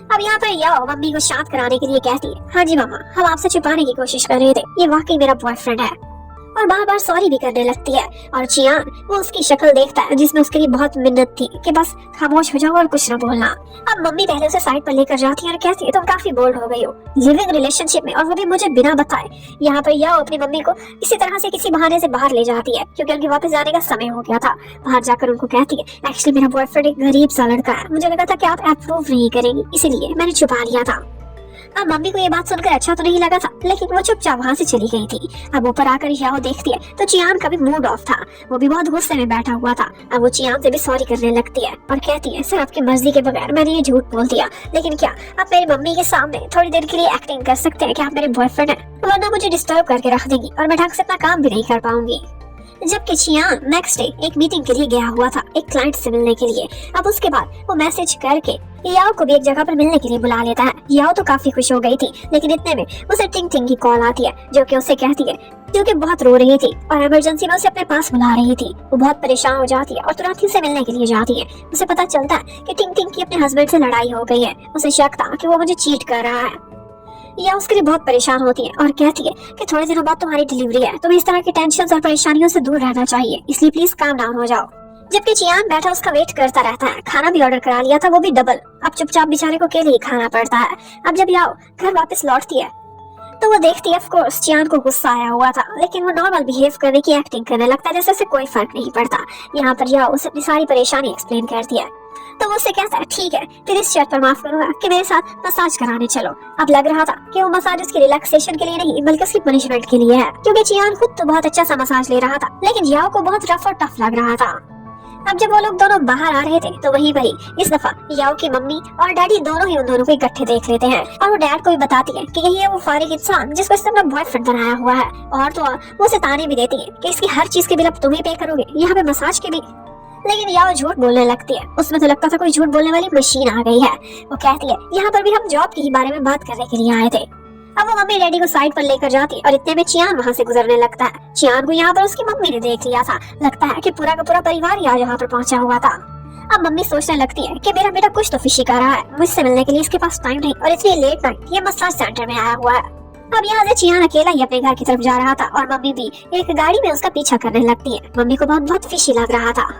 S1: अब यहाँ पर याओ मम्मी को शांत कराने के लिए कहती है, हाँ जी मामा, हम आपसे छुपाने की कोशिश कर रहे थे, ये वाकई मेरा बॉयफ्रेंड है। और बार बार सॉरी भी करने लगती है। और चियान वो उसकी शक्ल देखता है जिसमें उसके लिए बहुत मिन्नत थी कि बस खामोश हो जाओ और कुछ न बोलना। अब मम्मी पहले उसे साइड पर लेकर जाती है और कहती है, तुम काफी बोल्ड हो गई हो लिविंग रिलेशनशिप में, और वो भी मुझे बिना बताए। यहाँ पर याओ अपनी मम्मी को किसी तरह से किसी बहाने से बाहर ले जाती है, क्योंकि उनके वापस जाने का समय हो गया था। बाहर जाकर उनको कहती है, एक्चुअली मेरा बॉयफ्रेंड एक गरीब सा लड़का है, मुझे लगा था कि आप अप्रूव नहीं करेंगी, इसीलिए मैंने छुपा लिया था। अब मम्मी को ये बात सुनकर अच्छा तो नहीं लगा था, लेकिन वो चुपचाप वहाँ से चली गई थी। अब ऊपर आकर याओ देखती है तो चियान का भी मूड ऑफ था, वो भी बहुत गुस्से में बैठा हुआ था। अब वो चियान से भी सॉरी करने लगती है और कहती है, सर आपकी मर्जी के बगैर मैंने ये झूठ बोल दिया, लेकिन क्या आप मेरी मम्मी के सामने थोड़ी देर के लिए एक्टिंग कर सकते हैं कि आप मेरे बॉयफ्रेंड हैं, वरना मुझे डिस्टर्ब करके रख देंगी और मैं ढंग से अपना काम भी नहीं कर पाऊंगी। जबकि चियान नेक्स्ट डे एक मीटिंग के लिए गया हुआ था, एक क्लाइंट से मिलने के लिए। अब उसके बाद वो मैसेज करके याओ को भी एक जगह पर मिलने के लिए बुला लेता है। याओ तो काफी खुश हो गई थी, लेकिन इतने में उसे टिंग टिंग की कॉल आती है, जो कि उसे कहती है, जो कि बहुत रो रही थी और इमरजेंसी में उसे अपने पास बुला रही थी। वो बहुत परेशान हो जाती है और तुरंत ही उसे मिलने के लिए जाती है। उसे पता चलता है कि टिंग टिंग की अपने हस्बैंड से लड़ाई हो गई है। उसे शक था कि वो मुझे चीट कर रहा है। या उसके लिए बहुत परेशान होती है और कहती है कि थोड़े दिनों बाद तुम्हारी डिलीवरी है, तुम्हें इस तरह की टेंशन और परेशानियों से दूर रहना चाहिए, इसलिए प्लीज काम डाउन हो जाओ। जबकि चियान बैठा उसका वेट करता रहता है। खाना भी ऑर्डर करा लिया था, वो भी डबल। अब चुपचाप बेचारे को अकेले ही खाना पड़ता है। अब जब याओ घर वापस लौटती है तो वो देखती है ऑफ कोर्स चियान को गुस्सा आया हुआ था, लेकिन वो नॉर्मल बिहेव करने की एक्टिंग करने लगता है जैसे उसे कोई फर्क नहीं पड़ता। यहाँ पर याओ उसे अपनी सारी परेशानी एक्सप्लेन करती है, तो वो उससे कहता है, ठीक है फिर इस शर्त पर माफ करूंगा कि मेरे साथ मसाज कराने चलो। अब लग रहा था कि वो मसाज उसकी रिलैक्सेशन के लिए नहीं बल्कि उसकी पनिशमेंट के लिए है, क्योंकि चियान खुद तो बहुत अच्छा सा मसाज ले रहा था, लेकिन याओ को बहुत रफ और टफ लग रहा था। अब जब वो लोग दोनों बाहर आ रहे थे तो वहीं पर ही इस दफा याओ की मम्मी और डैडी दोनों ही उन दोनों को इकट्ठे देख लेते हैं, और वो डैड को भी बताती है कि यही है वो फारिग इंसान जिसको इसने अपना बॉयफ्रेंड बनाया हुआ है। और तो वो उसे ताने भी देती है कि इसकी हर चीज के बिल अब तुम ही पे करोगे, यहाँ पे मसाज के भी। लेकिन याओ झूठ बोलने लगती है। उसमें तो लगता था कोई झूठ बोलने वाली मशीन आ गई है। वो कहती है, यहाँ पर भी हम जॉब के ही बारे में बात करने के लिए आए थे। अब वो मम्मी डैडी को साइड पर लेकर जाती है और इतने में चियान वहाँ से गुजरने लगता है। चियान को यहाँ पर उसकी मम्मी ने देख लिया था। लगता है कि पूरा का पूरा परिवार यहाँ पर पहुँचा हुआ था। अब मम्मी सोचने लगती है कि मेरा बेटा कुछ तो फिशी कर रहा है, मुझसे मिलने के लिए इसके पास टाइम नहीं, और इतनी लेट नाइट ये मसाज सेंटर में आया हुआ है। अब यहाँ से चियान अकेला ही अपने घर की तरफ जा रहा था और मम्मी भी एक गाड़ी में उसका पीछा करने लगती है। मम्मी को बहुत फिशी लग रहा था।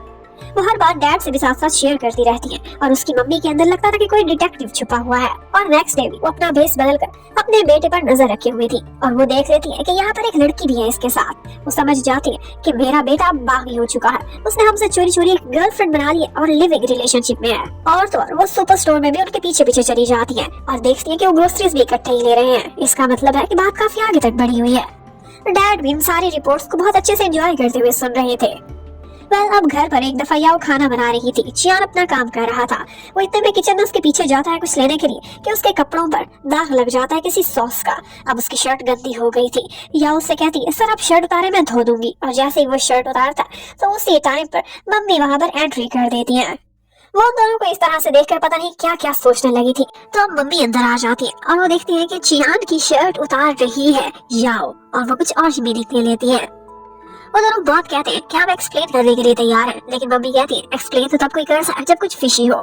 S1: वो हर बार डैड से भी साथ साथ शेयर करती रहती है, और उसकी मम्मी के अंदर लगता था कि कोई डिटेक्टिव छुपा हुआ है। और नेक्स्ट डे भी वो अपना भेस बदलकर अपने बेटे पर नजर रखे हुए थी, और वो देख लेती है कि यहाँ पर एक लड़की भी है इसके साथ। वो समझ जाती है कि मेरा बेटा अब बागी हो चुका है, उसने हमसे चोरी चोरी एक गर्लफ्रेंड बना ली है और लिविंग रिलेशनशिप में है। और तो और वो सुपर स्टोर में भी उनके पीछे पीछे चली जाती है और देखती है कि वो ग्रोसरीज भी इकट्ठे ही ले रहे हैं। इसका मतलब है कि बात काफी आगे तक बढ़ी हुई है। डैड भी इन सारी रिपोर्ट्स को बहुत अच्छे से एंजॉय करते हुए सुन रहे थे। अब घर पर एक दफा याओ खाना बना रही थी। चियान अपना काम कर रहा था। वो इतने में किचन में उसके पीछे जाता है कुछ लेने के लिए कि उसके कपड़ों पर दाग लग जाता है किसी सॉस का। अब उसकी शर्ट गंदी हो गई थी। याओ उससे कहती है, सर आप शर्ट उतारे मैं धो दूंगी। और जैसे ही वो शर्ट उतारता तो उसी टाइम पर मम्मी वहाँ पर एंट्री कर देती है। वो उन दोनों को इस तरह से देखकर पता नहीं क्या क्या सोचने लगी थी। तो अब मम्मी अंदर आ जाती है और वो देखती है कि चियान की शर्ट उतार रही है याओ, और वो कुछ और ही मीनिंग ले लेती है। वो दोनों बहुत कहते हैं कि हम एक्सप्लेन करने के लिए तैयार हैं, लेकिन मम्मी कहती है एक्सप्लेन तो तब कोई कर सकता है जब कुछ फिशी हो।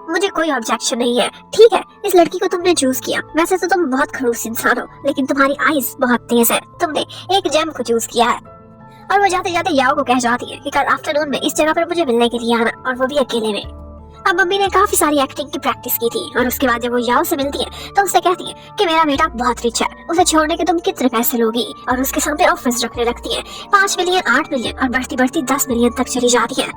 S1: मुझे कोई ऑब्जेक्शन नहीं है, ठीक है इस लड़की को तुमने चूज किया। वैसे तो तुम बहुत खड़ूस इंसान हो, लेकिन तुम्हारी आईज बहुत तेज है, तुमने एक जेम को चूज किया है। और वो जाते जाते याओ को कह जाती है कि कल आफ्टरनून में इस जगह पर मुझे मिलने के लिए आना, और वो भी अकेले में। अब मम्मी ने काफी सारी एक्टिंग की प्रैक्टिस की थी, और उसके बाद जब वो याओ से मिलती है तो उससे कहती है कि मेरा बेटा बहुत रिच है, उसे छोड़ने के तुम कितने पैसे लोगी। और उसके सामने ऑफर्स रखने लगती है, 5 मिलियन, 8 मिलियन, और बढ़ती बढ़ती 10 मिलियन तक चली जाती है।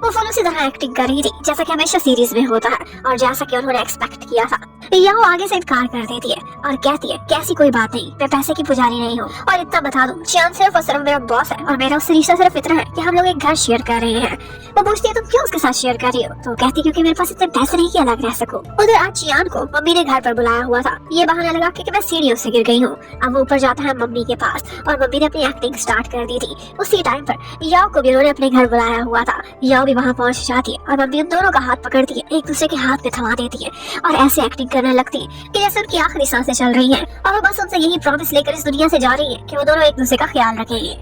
S1: वो फुल उसी तरह एक्टिंग कर रही थी जैसा कि हमेशा सीरीज में होता है, और जैसा कि उन्होंने एक्सपेक्ट किया था। याओ आगे से इनकार कर देती है और कहती है कि ऐसी कोई बात नहीं, मैं पैसे की पुजारी नहीं हूँ। और इतना बता दूं, चियान सिर्फ और सिर्फ मेरा बॉस है और मेरा उससे रिश्ता सिर्फ इतना है कि हम लोग एक घर शेयर कर रहे हैं। वो पूछती है तुम क्यों उसके साथ शेयर कर रही हो, तो कहती क्योंकि मेरे पास इतने पैसे नहीं कि अलग रह सकूं। उधर आज चियान को मम्मी ने घर पर बुलाया हुआ था। ये बहाना लगा कि मैं सीढ़ियों से गिर गई हूँ। अब वो ऊपर जाता है मम्मी के पास और मम्मी ने अपनी एक्टिंग स्टार्ट कर दी थी। उसी टाइम पर याओ को भी उन्होंने अपने घर बुलाया हुआ था। याओ भी वहाँ पहुँच जाती है और मम्मी उन दोनों का हाथ पकड़ती है, एक दूसरे के हाथ में थमा देती है और ऐसे एक्टिंग करने लगती है कि जैसे उनकी आखिरी सांसें चल रही हैं और वो बस उनसे यही प्रॉमिस लेकर इस दुनिया से जा रही है कि वो दोनों एक दूसरे का ख्याल रखेंगे।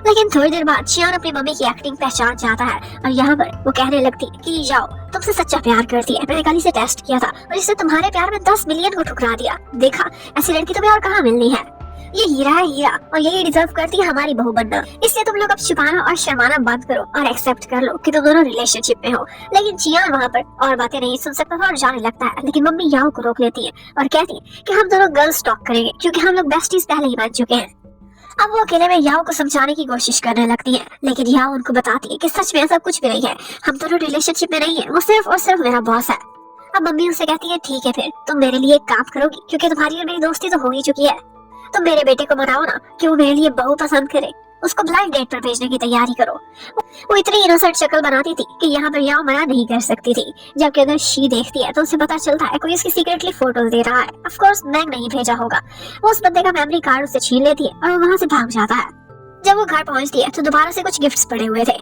S1: लेकिन थोड़ी देर बाद चियान अपनी मम्मी की एक्टिंग पहचान जाता है और यहाँ पर वो कहने लगती है कि याओ तुमसे सच्चा प्यार करती है, मैंने कल से टेस्ट किया था और इसने तुम्हारे प्यार में 10 मिलियन को ठुकरा दिया। देखा, ऐसी लड़की तुम्हें और कहाँ मिलनी है। ये हीरा है हीरा और यही डिजर्व करती है हमारी बहू बनना। इसलिए तुम लोग अब छुपाना और शर्माना बंद करो और एक्सेप्ट कर लो कि तुम दोनों रिलेशनशिप में हो। लेकिन चियान वहाँ पर और बातें नहीं सुन सकता था और जाने लगता है। लेकिन मम्मी याओ को रोक लेती है और कहती है कि हम दोनों गर्ल्स टॉक करेंगे क्योंकि हम लोग बेस्टीज पहले ही बन चुके हैं। अब वो अकेले में याओ को समझाने की कोशिश करने लगती है, लेकिन याओ उनको बताती है कि सच में ऐसा कुछ भी नहीं है, हम दोनों रिलेशनशिप में नहीं है, वो सिर्फ और सिर्फ मेरा बॉस है। अब मम्मी उनसे कहती है ठीक है फिर तुम मेरे लिए एक काम करोगी क्योंकि तुम्हारी और मेरी दोस्ती तो हो ही चुकी है। तुम मेरे बेटे को मनाओ ना कि वो मेरे लिए बहू पसंद करे, उसको ब्लाइंड डेट पर भेजने की तैयारी करो। वो इतनी इनोसेंट शक्ल बनाती थी कि यहाँ पर याओ मना नहीं कर सकती थी, जबकि अगर शी देखती है तो उसे पता चलता है कोई उसकी सीक्रेटली फोटोज दे रहा है। ऑफ कोर्स मैंग नहीं भेजा होगा। वो उस बंदे का मेमोरी कार्ड उससे छीन लेती है और वो वहाँ से भाग जाता है। जब वो घर पहुँचती है तो दोबारा से कुछ गिफ्ट्स पड़े हुए थे,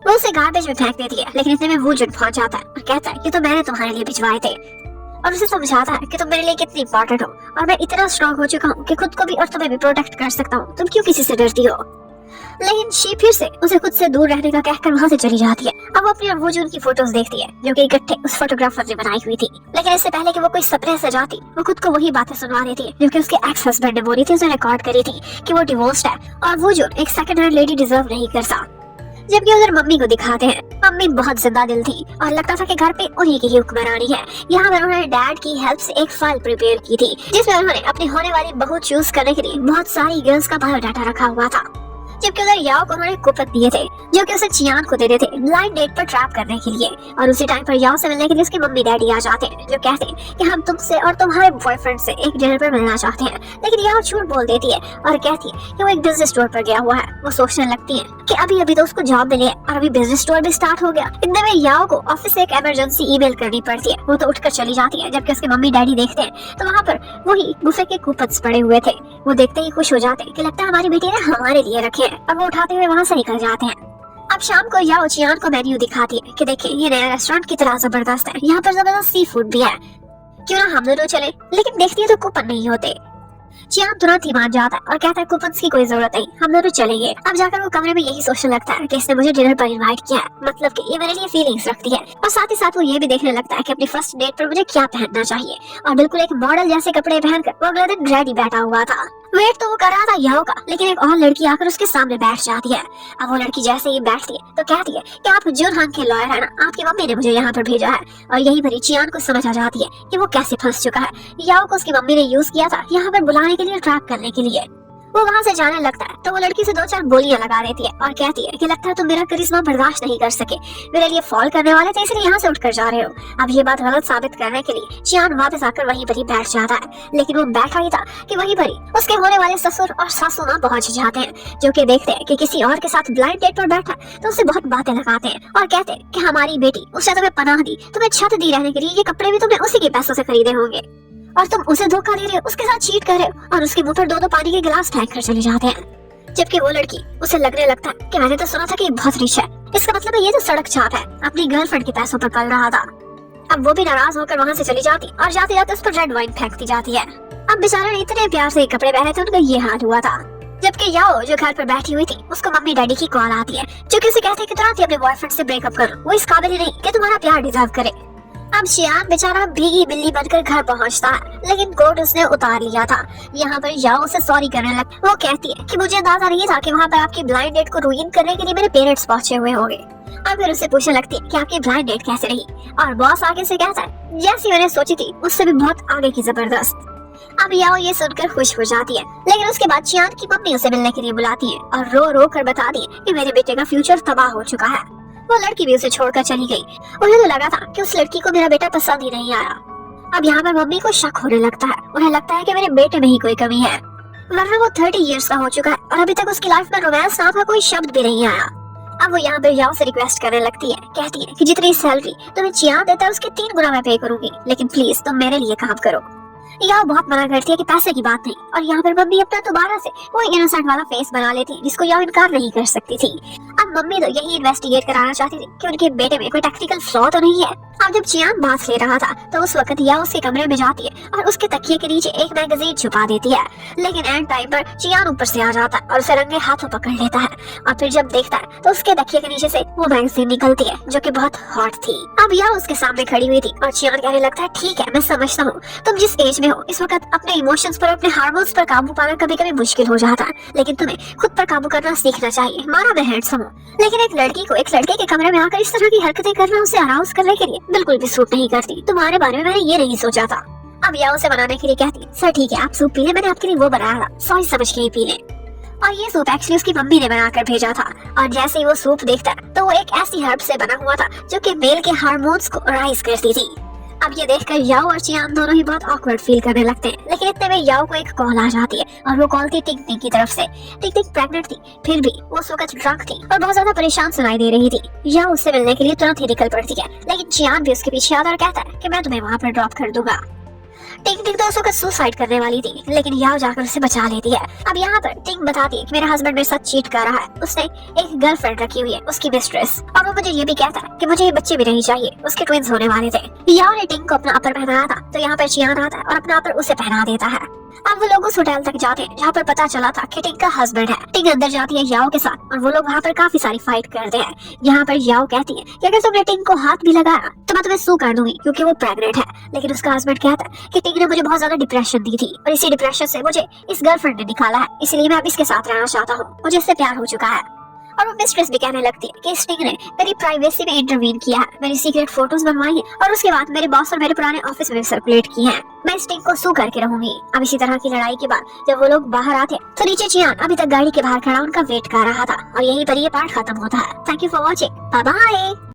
S1: वो उसे गार्बेज में फेंक देती है। लेकिन इतने में वो जुट पहुंच जाता है और कहता है कि तो मैंने तुम्हारे लिए भिजवाए थे और उसे समझाता है कि तुम मेरे लिए कितनी इंपॉर्टेंट हो और मैं इतना स्ट्रॉन्ग हो चुका हूँ कि खुद को भी और तुम्हें भी प्रोटेक्ट कर सकता हूँ, तुम क्यों किसी से डरती हो। लेकिन शी फिर से उसे खुद से दूर रहने का कहकर वहाँ से चली जाती है। अब वो अपनी और वजून की फोटोज देखती है जो कि इकट्ठे उस फोटोग्राफर ने बनाई हुई थी। लेकिन इससे पहले कि वो कोई सपने से जाती, वो खुद को वही बातें सुनवा देती है जो कि उसके एक्स हस्बैंड ने बोली थी, उसे रिकॉर्ड करी थी कि वो डिवोर्स्ड है और वजून एक सेकंड हैंड लेडी डिजर्व नहीं करता। जबकि उधर मम्मी को दिखाते हैं, मम्मी बहुत जिंदा दिल थी और लगता था कि घर पे उन्हीं की हुक्मरानी है। यहाँ पर उन्होंने डैड की हेल्प से एक फाइल प्रिपेयर की थी जिसमें उन्होंने अपनी होने वाली बहू चूज करने के लिए बहुत सारी गर्ल्स का बायोडाटा रखा हुआ था। जबकि उधर याओ को उन्होंने कुपन दिए थे जो कि उसे चियान को देते थे ब्लाइंड डेट पर ट्रैप करने के लिए। और उसी टाइम पर याओ से मिलने के लिए उसके मम्मी डैडी आ जाते हैं जो कहते हैं कि हम तुमसे और तुम्हारे बॉयफ्रेंड से एक डिनर पर मिलना चाहते हैं। लेकिन याओ झूठ बोल देती है और कहती है कि वो एक बिजनेस टूर पर गया हुआ है। वो सोचने लगती है कि अभी अभी तो उसको जॉब मिली है और अभी बिजनेस टूर भी स्टार्ट हो गया। इतने में याओ को ऑफिस से एक इमरजेंसी ईमेल करनी पड़ती है। वो तो उठकर चली जाती है, जबकि उसके मम्मी डैडी देखते हैं तो वहाँ पर वही बुफे के कूपन्स पड़े हुए थे। वो देखते ही खुश हो जाते हैं कि लगता है हमारी बेटी ने हमारे लिए रखे हैं और वो उठाते हुए वहाँ से निकल जाते हैं। अब शाम को याओ चियान को मेन्यू दिखाती है कि देखिए ये नया रेस्टोरेंट कितना जबरदस्त है, यहाँ पर जबरदस्त सी फूड भी है, क्यों ना हम दोनों चले। लेकिन देखती है तो कूपन नहीं होते। चियान तुरंत ही मान जाता है और कहता है कूपन्स की कोई जरूरत नहीं, हम दोनों चलेंगे। अब जाकर वो कमरे में यही सोचने लगता है कि इसने मुझे डिनर पर इनवाइट किया है, मतलब कि ये मेरे लिए फीलिंग्स रखती है। और साथ ही साथ वो ये भी देखने लगता है कि अपनी फर्स्ट डेट पर मुझे क्या पहनना चाहिए। और बिल्कुल एक मॉडल जैसे कपड़े पहनकर वो अगले दिन रेडी बैठा हुआ था। वेट तो वो कर रहा था याओ का, लेकिन एक और लड़की आकर उसके सामने बैठ जाती है। अब वो लड़की जैसे ही बैठती है तो कहती है कि आप जुनहांग के लॉयर है ना, आपकी मम्मी ने मुझे यहाँ पर भेजा है। और यही भरी चियान को समझ आ जाती है कि वो कैसे फंस चुका है। याओ को उसकी मम्मी ने यूज किया था यहाँ पर बुलाने के लिए, ट्रैप करने के लिए। वो वहाँ से जाने लगता है तो वो लड़की से 2-4 गोलियां लगा देती है और कहती है कि लगता है तुम मेरा करिश्मा बर्दाश्त नहीं कर सके, मेरे लिए फॉल करने वाले थे इसलिए यहाँ से उठकर जा रहे हो। अब ये बात गलत साबित करने के लिए चियान वापस आकर वहीं पर ही बैठ जाता है। लेकिन वो बैठा ही था कि वहीं पर ही उसके होने वाले ससुर और सासू माँ पहुंच जाते हैं, जो कि देखते हैं कि किसी और के साथ ब्लाइंड डेट पर बैठा तो उससे बहुत बातें लगाते हैं और कहते हैं कि हमारी बेटी, उसने तुम्हें पनाह दी, तुम्हें छत दी रहने के लिए, ये कपड़े भी तुमने उसी के पैसों से खरीदे होंगे और तुम उसे धोखा दे रहे हो, उसके साथ चीट कर रहे हो। और उसके मुंह पर 2-2 पानी के गिलास फेंक कर चले जाते हैं। जबकि वो लड़की उसे लगने लगता है कि मैंने तो सुना था कि ये बहुत रिच है, इसका मतलब है ये तो सड़क छाप है, अपनी गर्लफ्रेंड के पैसों पर पल रहा था। अब वो भी नाराज होकर वहाँ से चली जाती और जाते जाते उस पर रेड वाइन फेंकती जाती है। अब बेचारे ने इतने प्यार से कपड़े पहने थे, उनका ये हाल हुआ था। जबकि याओ जो घर पर बैठी हुई थी उसको मम्मी डैडी की कॉल आती है जो कि उसे कहते हैं कि तुरंत ही अपने बॉयफ्रेंड से ब्रेकअप करो, वो इस काबिल ही नहीं कि तुम्हारा प्यार डिजर्व करे। अब चियान बेचारा भीगी बिल्ली बनकर घर पहुंचता है, लेकिन कोट उसने उतार लिया था। यहाँ पर याओ उसे सॉरी करने लग, वो कहती है कि मुझे अंदाजा नहीं था कि वहाँ पर आपकी ब्लाइंड डेट को रुइन करने के लिए मेरे पेरेंट्स पहुंचे हुए होंगे। और फिर उसे पूछने लगती है कि आपकी ब्लाइंड डेट कैसे रही, और बॉस आगे से कहता है जैसी मैंने सोची थी उससे भी बहुत आगे की जबरदस्त। अब याओ ये सुनकर खुश हो जाती है, लेकिन उसके बाद चियान की मम्मी उसे मिलने के लिए बुलाती है और रो रो कर बताती है कि मेरे बेटे का फ्यूचर तबाह हो चुका है। वो लड़की भी उसे छोड़कर चली गई। उन्हें तो लगा था कि उस लड़की को मेरा बेटा पसंद ही नहीं आया। अब यहाँ पर मम्मी को शक होने लगता है, उन्हें लगता है कि मेरे बेटे में ही कोई कमी है, वरना वो 30 इयर्स का हो चुका है और अभी तक उसकी लाइफ में रोमांस नाम का कोई शब्द भी नहीं आया। अब वो यहाँ पर याओ से रिक्वेस्ट करने लगती है, कहती है कि जितनी सैलरी तुम्हें चियान देता है उसके 3 गुना मैं पे करूंगी, लेकिन प्लीज तुम मेरे लिए काम करो। याओ बहुत मना करती है कि पैसे की बात नहीं, और यहाँ पर मम्मी अपना दोबारा से वो इनोसेंट वाला फेस बना लेती है जिसको याओ इनकार नहीं कर सकती थी। अब मम्मी तो यही इन्वेस्टिगेट कराना चाहती थी कि उनके बेटे में कोई टेक्निकल फ्लॉ तो नहीं है। अब जब चियान बात ले रहा था तो उस वक्त याओ उसके कमरे में जाती है और उसके तकिए के नीचे एक मैगजीन छुपा देती है, लेकिन एंड टाइम पर चियान ऊपर से आ जाता है और उसे रंगे हाथों पकड़ लेता है, और फिर जब देखता है तो उसके तकिए के नीचे से वो मैगजीन निकलती है जो कि बहुत हॉट थी। अब याओ उसके सामने खड़ी हुई थी और चियान कहने लगता है, ठीक है मैं समझता हूँ तुम जिस एज में हो इस वक्त अपने इमोशंस पर, अपने हार्मोन्स पर काबू पाना कभी कभी मुश्किल हो जाता है, लेकिन तुम्हें खुद पर काबू करना सीखना चाहिए। माना मैं हैंडसम हूँ, लेकिन एक लड़की को एक लड़के के कमरे में आकर इस तरह की हरकतें करना, उसे अराउज करने के लिए बिल्कुल भी सूट नहीं करती। तुम्हारे बारे में मैंने ये नहीं सोचा था। अब याओ से बनाने के लिए कहती है, सर ठीक है आप सूप पी ले, मैंने आपके लिए वो बनाया था, सॉरी समझ के ही पी ले। और ये सूप एक्चुअली उसकी मम्मी ने बनाकर भेजा था, और जैसे ही वो सूप देखता है तो वो एक ऐसी हर्ब से बना हुआ था जो कि मेल के हार्मोन्स को राइज करती थी। अब ये देखकर याओ और चियान दोनों ही बहुत ऑकवर्ड फील करने लगते हैं, लेकिन इतने में याओ को एक कॉल आ जाती है और वो कॉल थी टिंग टिंग की तरफ से। टिंग टिंग प्रेग्नेंट थी, फिर भी वो उस वक्त ड्रंक थी और बहुत ज्यादा परेशान सुनाई दे रही थी। याओ उससे मिलने के लिए तुरंत ही निकल पड़ती है, लेकिन चियान भी उसके पीछे आता और कहता है कि मैं तुम्हें वहाँ पर ड्रॉप कर दूंगा। टिंग टिंग तो उस वक्त सुसाइड करने वाली थी, लेकिन याओ जाकर उसे बचा लेती है। अब यहाँ पर टिंग बताती है कि मेरा हस्बैंड मेरे साथ चीट कर रहा है, उसने एक गर्लफ्रेंड रखी हुई है, उसकी मिस्ट्रेस, और वो मुझे ये भी कहता है कि मुझे ये बच्चे भी नहीं चाहिए, उसके ट्विंस होने वाले थे। याओ ने टिंग को अपना अपर पहनाया था, तो यहाँ पर चियान आता है और अपना अपर उसे पहना देता है। अब वो लोग उस होटल तक जाते हैं जहाँ पर पता चला था कि टिंग का हस्बैंड है। टिंग अंदर जाती है याओ के साथ और वो लोग वहाँ पर काफी सारी फाइट करते हैं। यहाँ पर याओ कहती है कि अगर तुमने टिंग को हाथ भी लगाया तो मैं तुम्हें सू कर दूंगी क्योंकि वो प्रेग्नेंट है, लेकिन उसका हस्बैंड कहता है कि टिंग ने मुझे बहुत ज्यादा डिप्रेशन दी थी और इसी डिप्रेशन से मुझे इस गर्लफ्रेंड ने निकाला है, इसलिए मैं अब इसके साथ रहना चाहता हूँ, मुझे इससे प्यार हो चुका है। और वो मिस्ट्रेस भी कहने लगती है कि इस टिंग ने मेरी प्राइवेसी में इंटरवीन किया है, मेरी सीक्रेट फोटोज बनवाई है और उसके बाद मेरे बॉस और मेरे पुराने ऑफिस में सर्कुलेट की हैं। मैं इस टिंग को सू करके रहूंगी। अब इसी तरह की लड़ाई के बाद जब वो लोग बाहर आते हैं तो नीचे चियान अभी तक गाड़ी के बाहर खड़ा उनका वेट कर रहा था, और यहीं पर ये पार्ट खत्म होता है। Thank you for watching, bye bye.